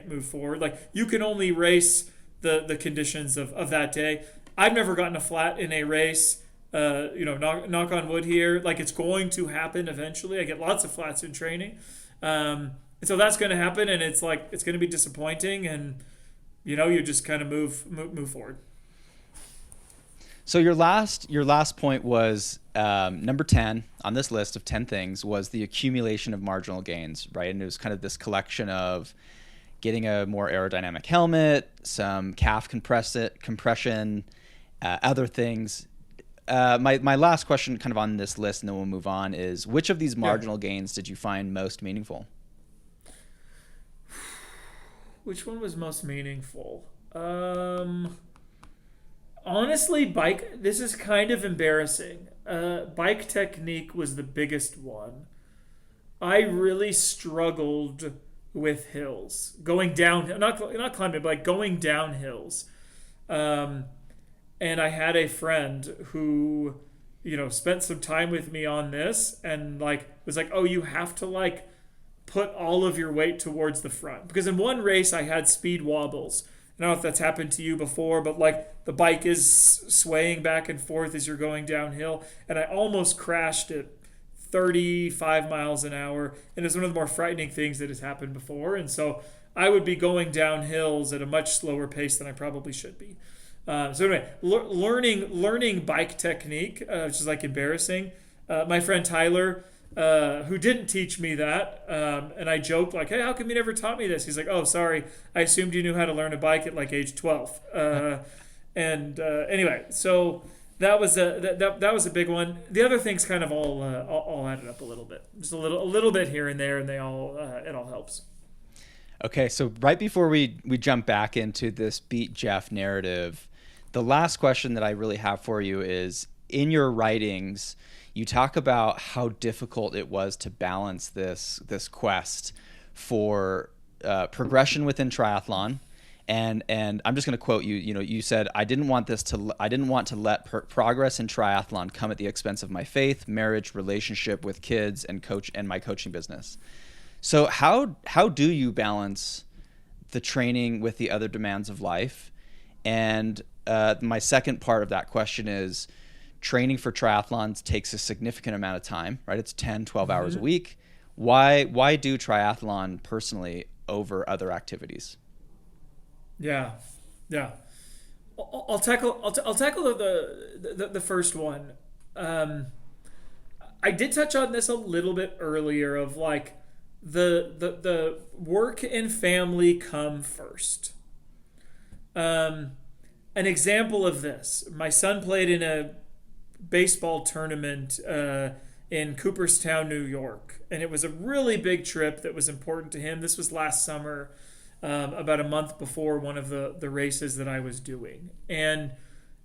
move forward. Like you can only race the conditions of that day. I've never gotten a flat in a race. Knock on wood here. Like, it's going to happen eventually. I get lots of flats in training. And so that's going to happen, and it's going to be disappointing, and you just kind of move forward. So your last point was number 10 on this list of 10 things was the accumulation of marginal gains, right? And it was kind of this collection of getting a more aerodynamic helmet, some calf compression, other things. My last question kind of on this list, and then we'll move on, is which of these marginal gains did you find most meaningful? Which one was most meaningful? Honestly, this is kind of embarrassing. Bike technique was the biggest one. I really struggled with hills. Going down, not climbing, but going down hills. And I had a friend who, spent some time with me on this and was like, oh, you have to put all of your weight towards the front. Because in one race I had speed wobbles. I don't know if that's happened to you before, but the bike is swaying back and forth as you're going downhill. And I almost crashed at 35 miles an hour. And it's one of the more frightening things that has happened before. And so I would be going down hills at a much slower pace than I probably should be. So anyway, learning bike technique, which is embarrassing. My friend Tyler, who didn't teach me that, and I joked hey, how come you never taught me this? He's like, oh, sorry, I assumed you knew how to learn a bike at age 12. Anyway, so that was a big one. The other things kind of all added up a little bit, just a little bit here and there, and it all helps. Okay, so right before we jump back into this Beat Jeff narrative, the last question that I really have for you is, in your writings, you talk about how difficult it was to balance this quest for progression within triathlon, and I'm just going to quote you. You said, I didn't want to let progress in triathlon come at the expense of my faith, marriage, relationship with kids, and my coaching business. So how do you balance the training with the other demands of life? And my second part of that question is, training for triathlons takes a significant amount of time, right? It's 10, 12 hours a week. Why do triathlon personally over other activities? Yeah. I'll tackle the first one. I did touch on this a little bit earlier of the work and family come first. An example of this, my son played in a baseball tournament in Cooperstown, New York, and it was a really big trip that was important to him. This was last summer, about a month before one of the races that I was doing, and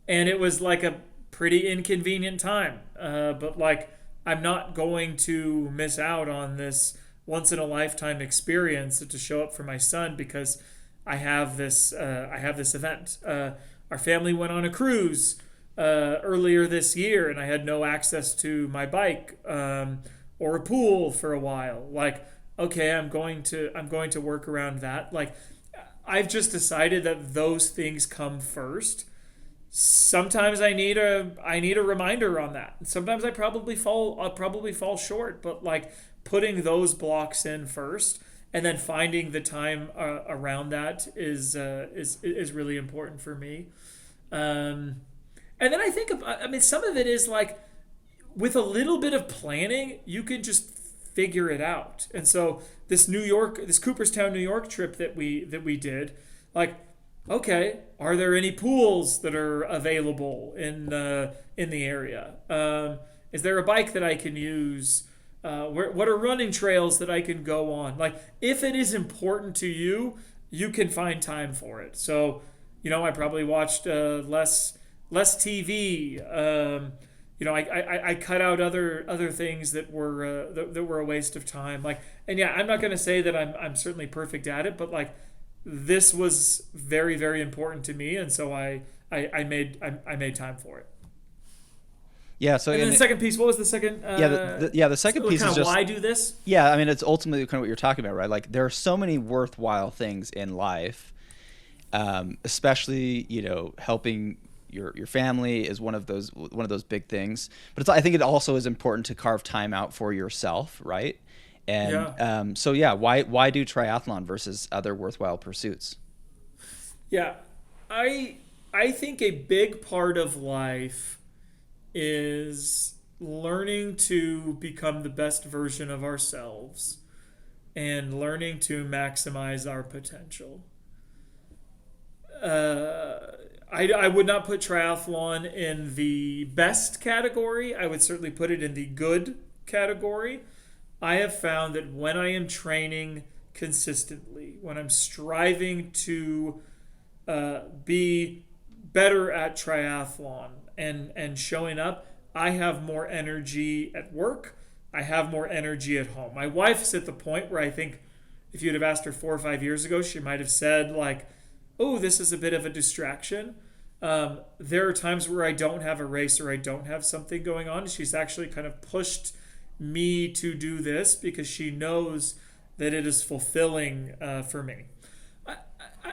it was a pretty inconvenient time, but I'm not going to miss out on this once in a lifetime experience to show up for my son because I have this event. Our family went on a cruise earlier this year, and I had no access to my bike or a pool for a while. Okay, I'm going to work around that. I've just decided that those things come first. Sometimes I need a reminder on that. Sometimes I'll probably fall short, but putting those blocks in first and then finding the time around that is really important for me. And then I think, some of it is with a little bit of planning, you can just figure it out. And so this Cooperstown, New York trip that we did, okay, are there any pools that are available in the area? Is there a bike that I can use? What are running trails that I can go on? If it is important to you, you can find time for it. So, I probably watched less TV. I cut out other things that were a waste of time. I'm not going to say that I'm certainly perfect at it, but this was very, very important to me, and so I made time for it. Yeah. So and then the second piece, what was the second? The second piece is just why do this. Yeah, it's ultimately kind of what you're talking about, right? There are so many worthwhile things in life. especially, helping your family is one of those big things. But I think it also is important to carve time out for yourself, right? And Yeah. so yeah, why do triathlon versus other worthwhile pursuits? Yeah. I I think a big part of life is learning to become the best version of ourselves and learning to maximize our potential. Uh, I would not put triathlon in the best category. I would certainly put it in the good category. I have found that when I am training consistently, when I'm striving to be better at triathlon and showing up, I have more energy at work. I have more energy at home. My wife's at the point where I think if you'd have asked her 4 or 5 years ago, she might have said, like, oh, this is a bit of a distraction. There are times where I don't have a race or I don't have something going on. She's actually kind of pushed me to do this because she knows that it is fulfilling for me.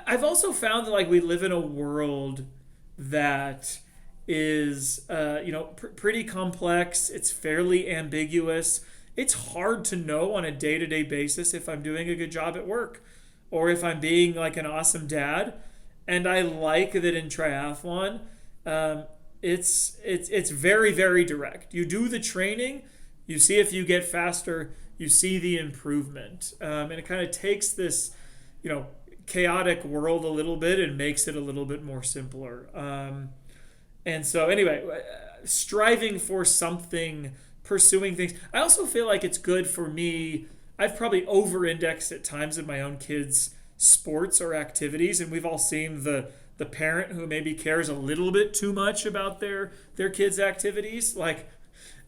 I've also found that like we live in a world that is pretty complex. It's fairly ambiguous. It's hard to know on a day-to-day basis if I'm doing a good job at work or if I'm being like an awesome dad. And I like that in triathlon, it's very, very direct. You do the training, you see if you get faster, you see the improvement, and it kind of takes this, chaotic world a little bit and makes it a little bit more simpler. And so anyway, striving for something, pursuing things. I also feel like it's good for me. I've probably over-indexed at times in my own kids' sports or activities, and we've all seen the parent who maybe cares a little bit too much about their kids' activities. Like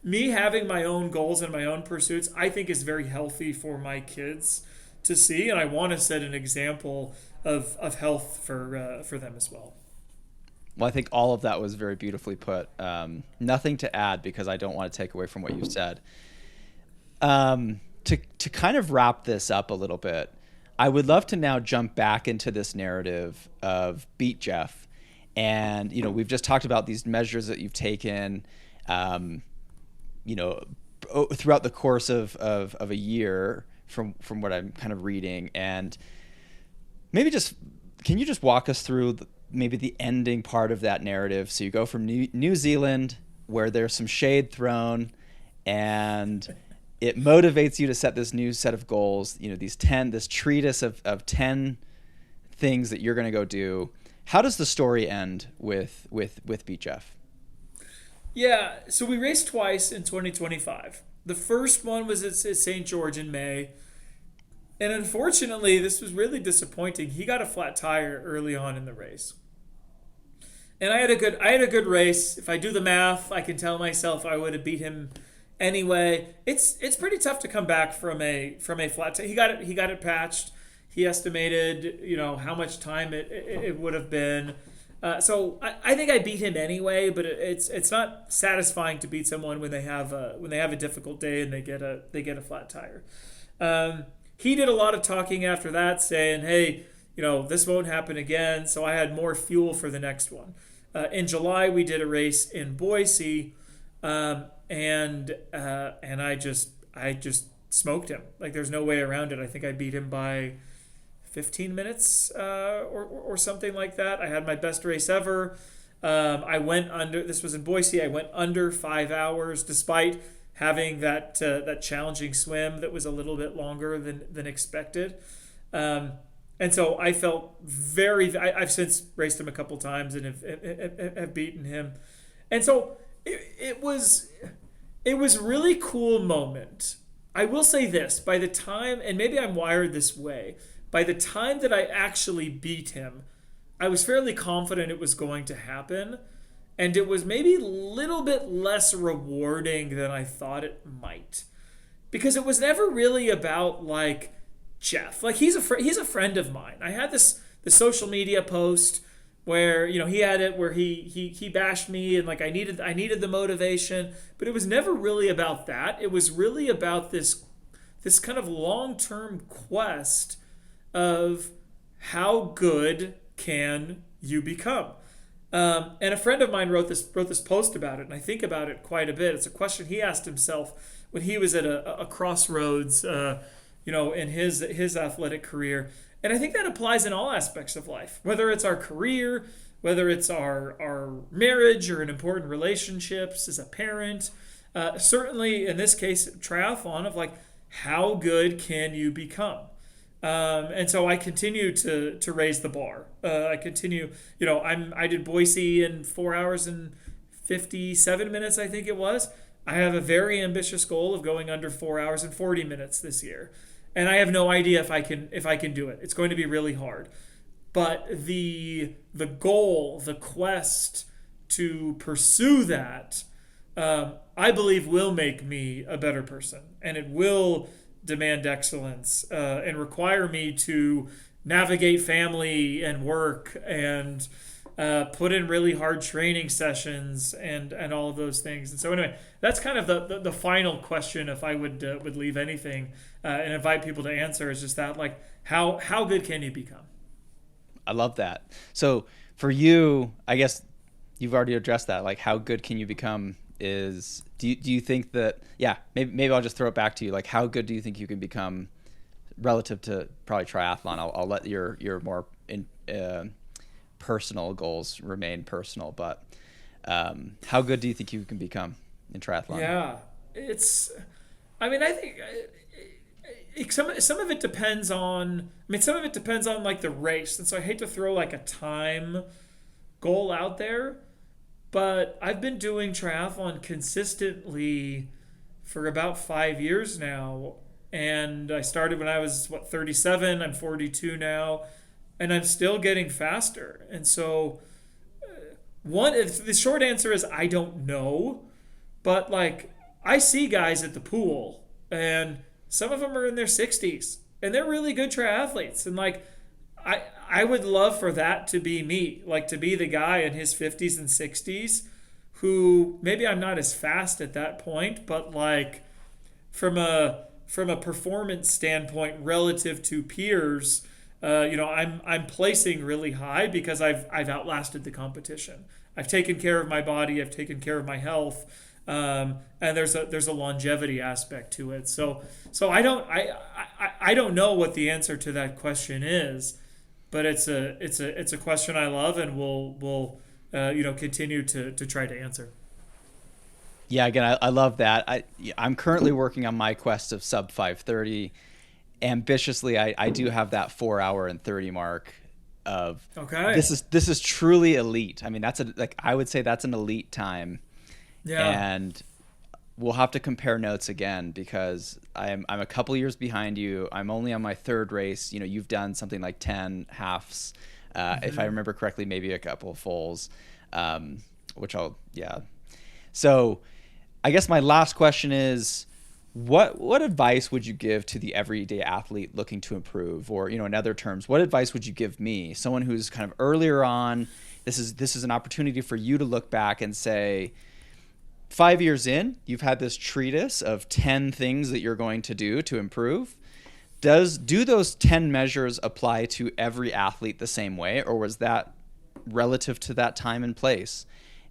me having my own goals and my own pursuits, I think is very healthy for my kids to see, and I want to set an example of health for them as well. Well, I think all of that was very beautifully put. Nothing to add because I don't want to take away from what you said. To kind of wrap this up a little bit, I would love to now jump back into this narrative of Beat Jeff. And, we've just talked about these measures that you've taken, throughout the course of a year from what I'm kind of reading. And maybe can you just walk us through maybe the ending part of that narrative? So you go from New Zealand, where there's some shade thrown, and it motivates you to set this new set of goals, this treatise of 10 things that you're going to go do. How does the story end with Beat Jeff? Yeah, so we raced twice in 2025. The first one was at St. George in May. And unfortunately, this was really disappointing. He got a flat tire early on in the race. And I had a good race. If I do the math, I can tell myself I would have beat him anyway. It's pretty tough to come back from a flat tire. He got it patched. He estimated, how much time it would have been. So I think I beat him anyway, but it's not satisfying to beat someone when they have a difficult day and they get a flat tire. He did a lot of talking after that, saying, "Hey, this won't happen again." So I had more fuel for the next one. In July, we did a race in Boise, and I just smoked him. Like there's no way around it. I think I beat him by 15 minutes or something like that. I had my best race ever. I went under. This was in Boise. I went under 5 hours, despite having that challenging swim that was a little bit longer than expected. And so I felt I've since raced him a couple times and have beaten him. And so it was a really cool moment. I will say this, by the time, and maybe I'm wired this way, by the time that I actually beat him, I was fairly confident it was going to happen. And it was maybe a little bit less rewarding than I thought it might. Because it was never really about, like, Jeff. Like, he's a friend of mine. I had the social media post where, he had it where he bashed me and, like, I needed the motivation. But it was never really about that. It was really about this kind of long-term quest of how good can you become? And a friend of mine wrote this post about it, and I think about it quite a bit. It's a question he asked himself when he was at a crossroads, in his athletic career. And I think that applies in all aspects of life, whether it's our career, whether it's our marriage or in important relationships as a parent. Certainly, in this case, triathlon of like, how good can you become? And so I continue to raise the bar. I continue, I did Boise in 4 hours and 57 minutes, I think it was. I have a very ambitious goal of going under 4 hours and 40 minutes this year. And I have no idea if I can do it. It's going to be really hard. But the goal, the quest to pursue that, I believe will make me a better person. And it will demand excellence and require me to navigate family and work and put in really hard training sessions and all of those things. And so anyway, that's kind of the final question. If I would leave anything and invite people to answer, is just that, like, how good can you become? I love that. So for you, I guess you've already addressed that. Like, how good can you become is, do you think that, maybe I'll just throw it back to you. Like, how good do you think you can become relative to probably triathlon? I'll let your more personal goals remain personal, but how good do you think you can become in triathlon? Yeah, I think some of it depends on, like the race. And so I hate to throw like a time goal out there, but I've been doing triathlon consistently for about 5 years now. And I started when I was 37, I'm 42 now, and I'm still getting faster. And so the short answer is I don't know, but like I see guys at the pool and some of them are in their 60s and they're really good triathletes. And like I would love for that to be me, like to be the guy in his 50s and 60s who maybe I'm not as fast at that point, but like from a performance standpoint relative to peers, I'm placing really high because I've outlasted the competition. I've taken care of my body. I've taken care of my health, and there's a longevity aspect to it. So I don't know what the answer to that question is, but it's a question I love, and we'll continue to try to answer. Yeah, again, I love that. I'm currently working on my quest of sub 5:30. Ambitiously, I do have that 4 hour and 30 mark of, okay, this is truly elite. I mean, I would say that's an elite time. Yeah. And we'll have to compare notes again because I'm a couple years behind you. I'm only on my third race. You've done something like 10 halves, if I remember correctly, maybe a couple of fulls, So I guess my last question is, what advice would you give to the everyday athlete looking to improve? Or, in other terms, what advice would you give me, someone who's kind of earlier on? This is an opportunity for you to look back and say, 5 years in, you've had this treatise of 10 things that you're going to do to improve. Do those 10 measures apply to every athlete the same way, or was that relative to that time and place?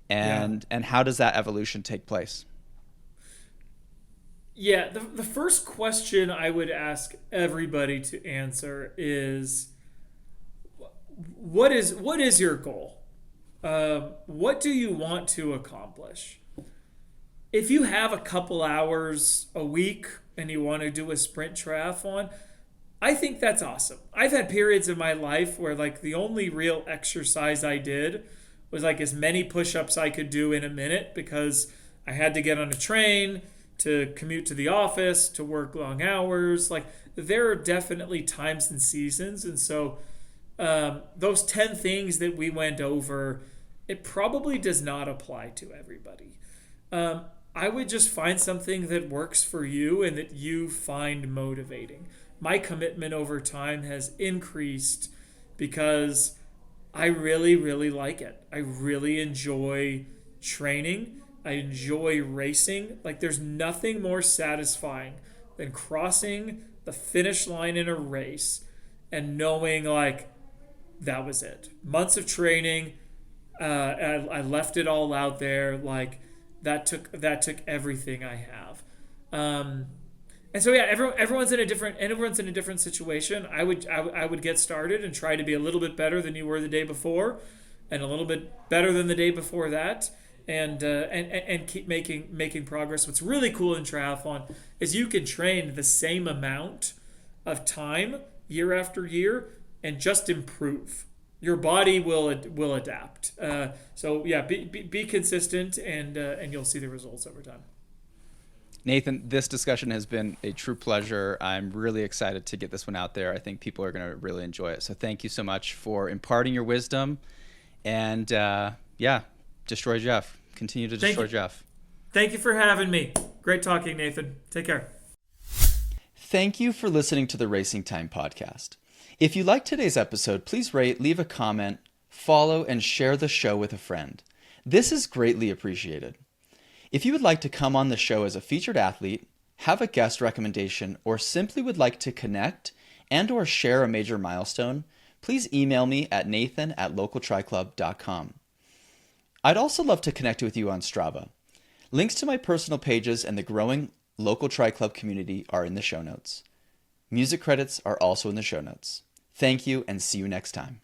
And how does that evolution take place? Yeah, the first question I would ask everybody to answer is, what is your goal? What do you want to accomplish? If you have a couple hours a week and you want to do a sprint triathlon, I think that's awesome. I've had periods in my life where like the only real exercise I did was like as many push-ups I could do in a minute because I had to get on a train to commute to the office, to work long hours. Like there are definitely times and seasons. And so those 10 things that we went over, it probably does not apply to everybody. I would just find something that works for you and that you find motivating. My commitment over time has increased because I really, really like it. I really enjoy training. I enjoy racing. Like there's nothing more satisfying than crossing the finish line in a race and knowing like that was it. Months of training. I left it all out there. Like that took everything I have. And so yeah, everyone's in a different situation. I would get started and try to be a little bit better than you were the day before, and a little bit better than the day before that, and keep making progress. What's really cool in triathlon is you can train the same amount of time year after year and just improve. Your body will adapt. So yeah, be consistent, and you'll see the results over time. Nathan, this discussion has been a true pleasure. I'm really excited to get this one out there. I think people are going to really enjoy it. So thank you so much for imparting your wisdom. And destroy Jeff. Continue to destroy Jeff. Thank you for having me. Great talking, Nathan. Take care. Thank you for listening to the Racing Time podcast. If you liked today's episode, please rate, leave a comment, follow, and share the show with a friend. This is greatly appreciated. If you would like to come on the show as a featured athlete, have a guest recommendation, or simply would like to connect and or share a major milestone, please email me at nathan@localtriclub.com. I'd also love to connect with you on Strava. Links to my personal pages and the growing local Tri Club community are in the show notes. Music credits are also in the show notes. Thank you, and see you next time.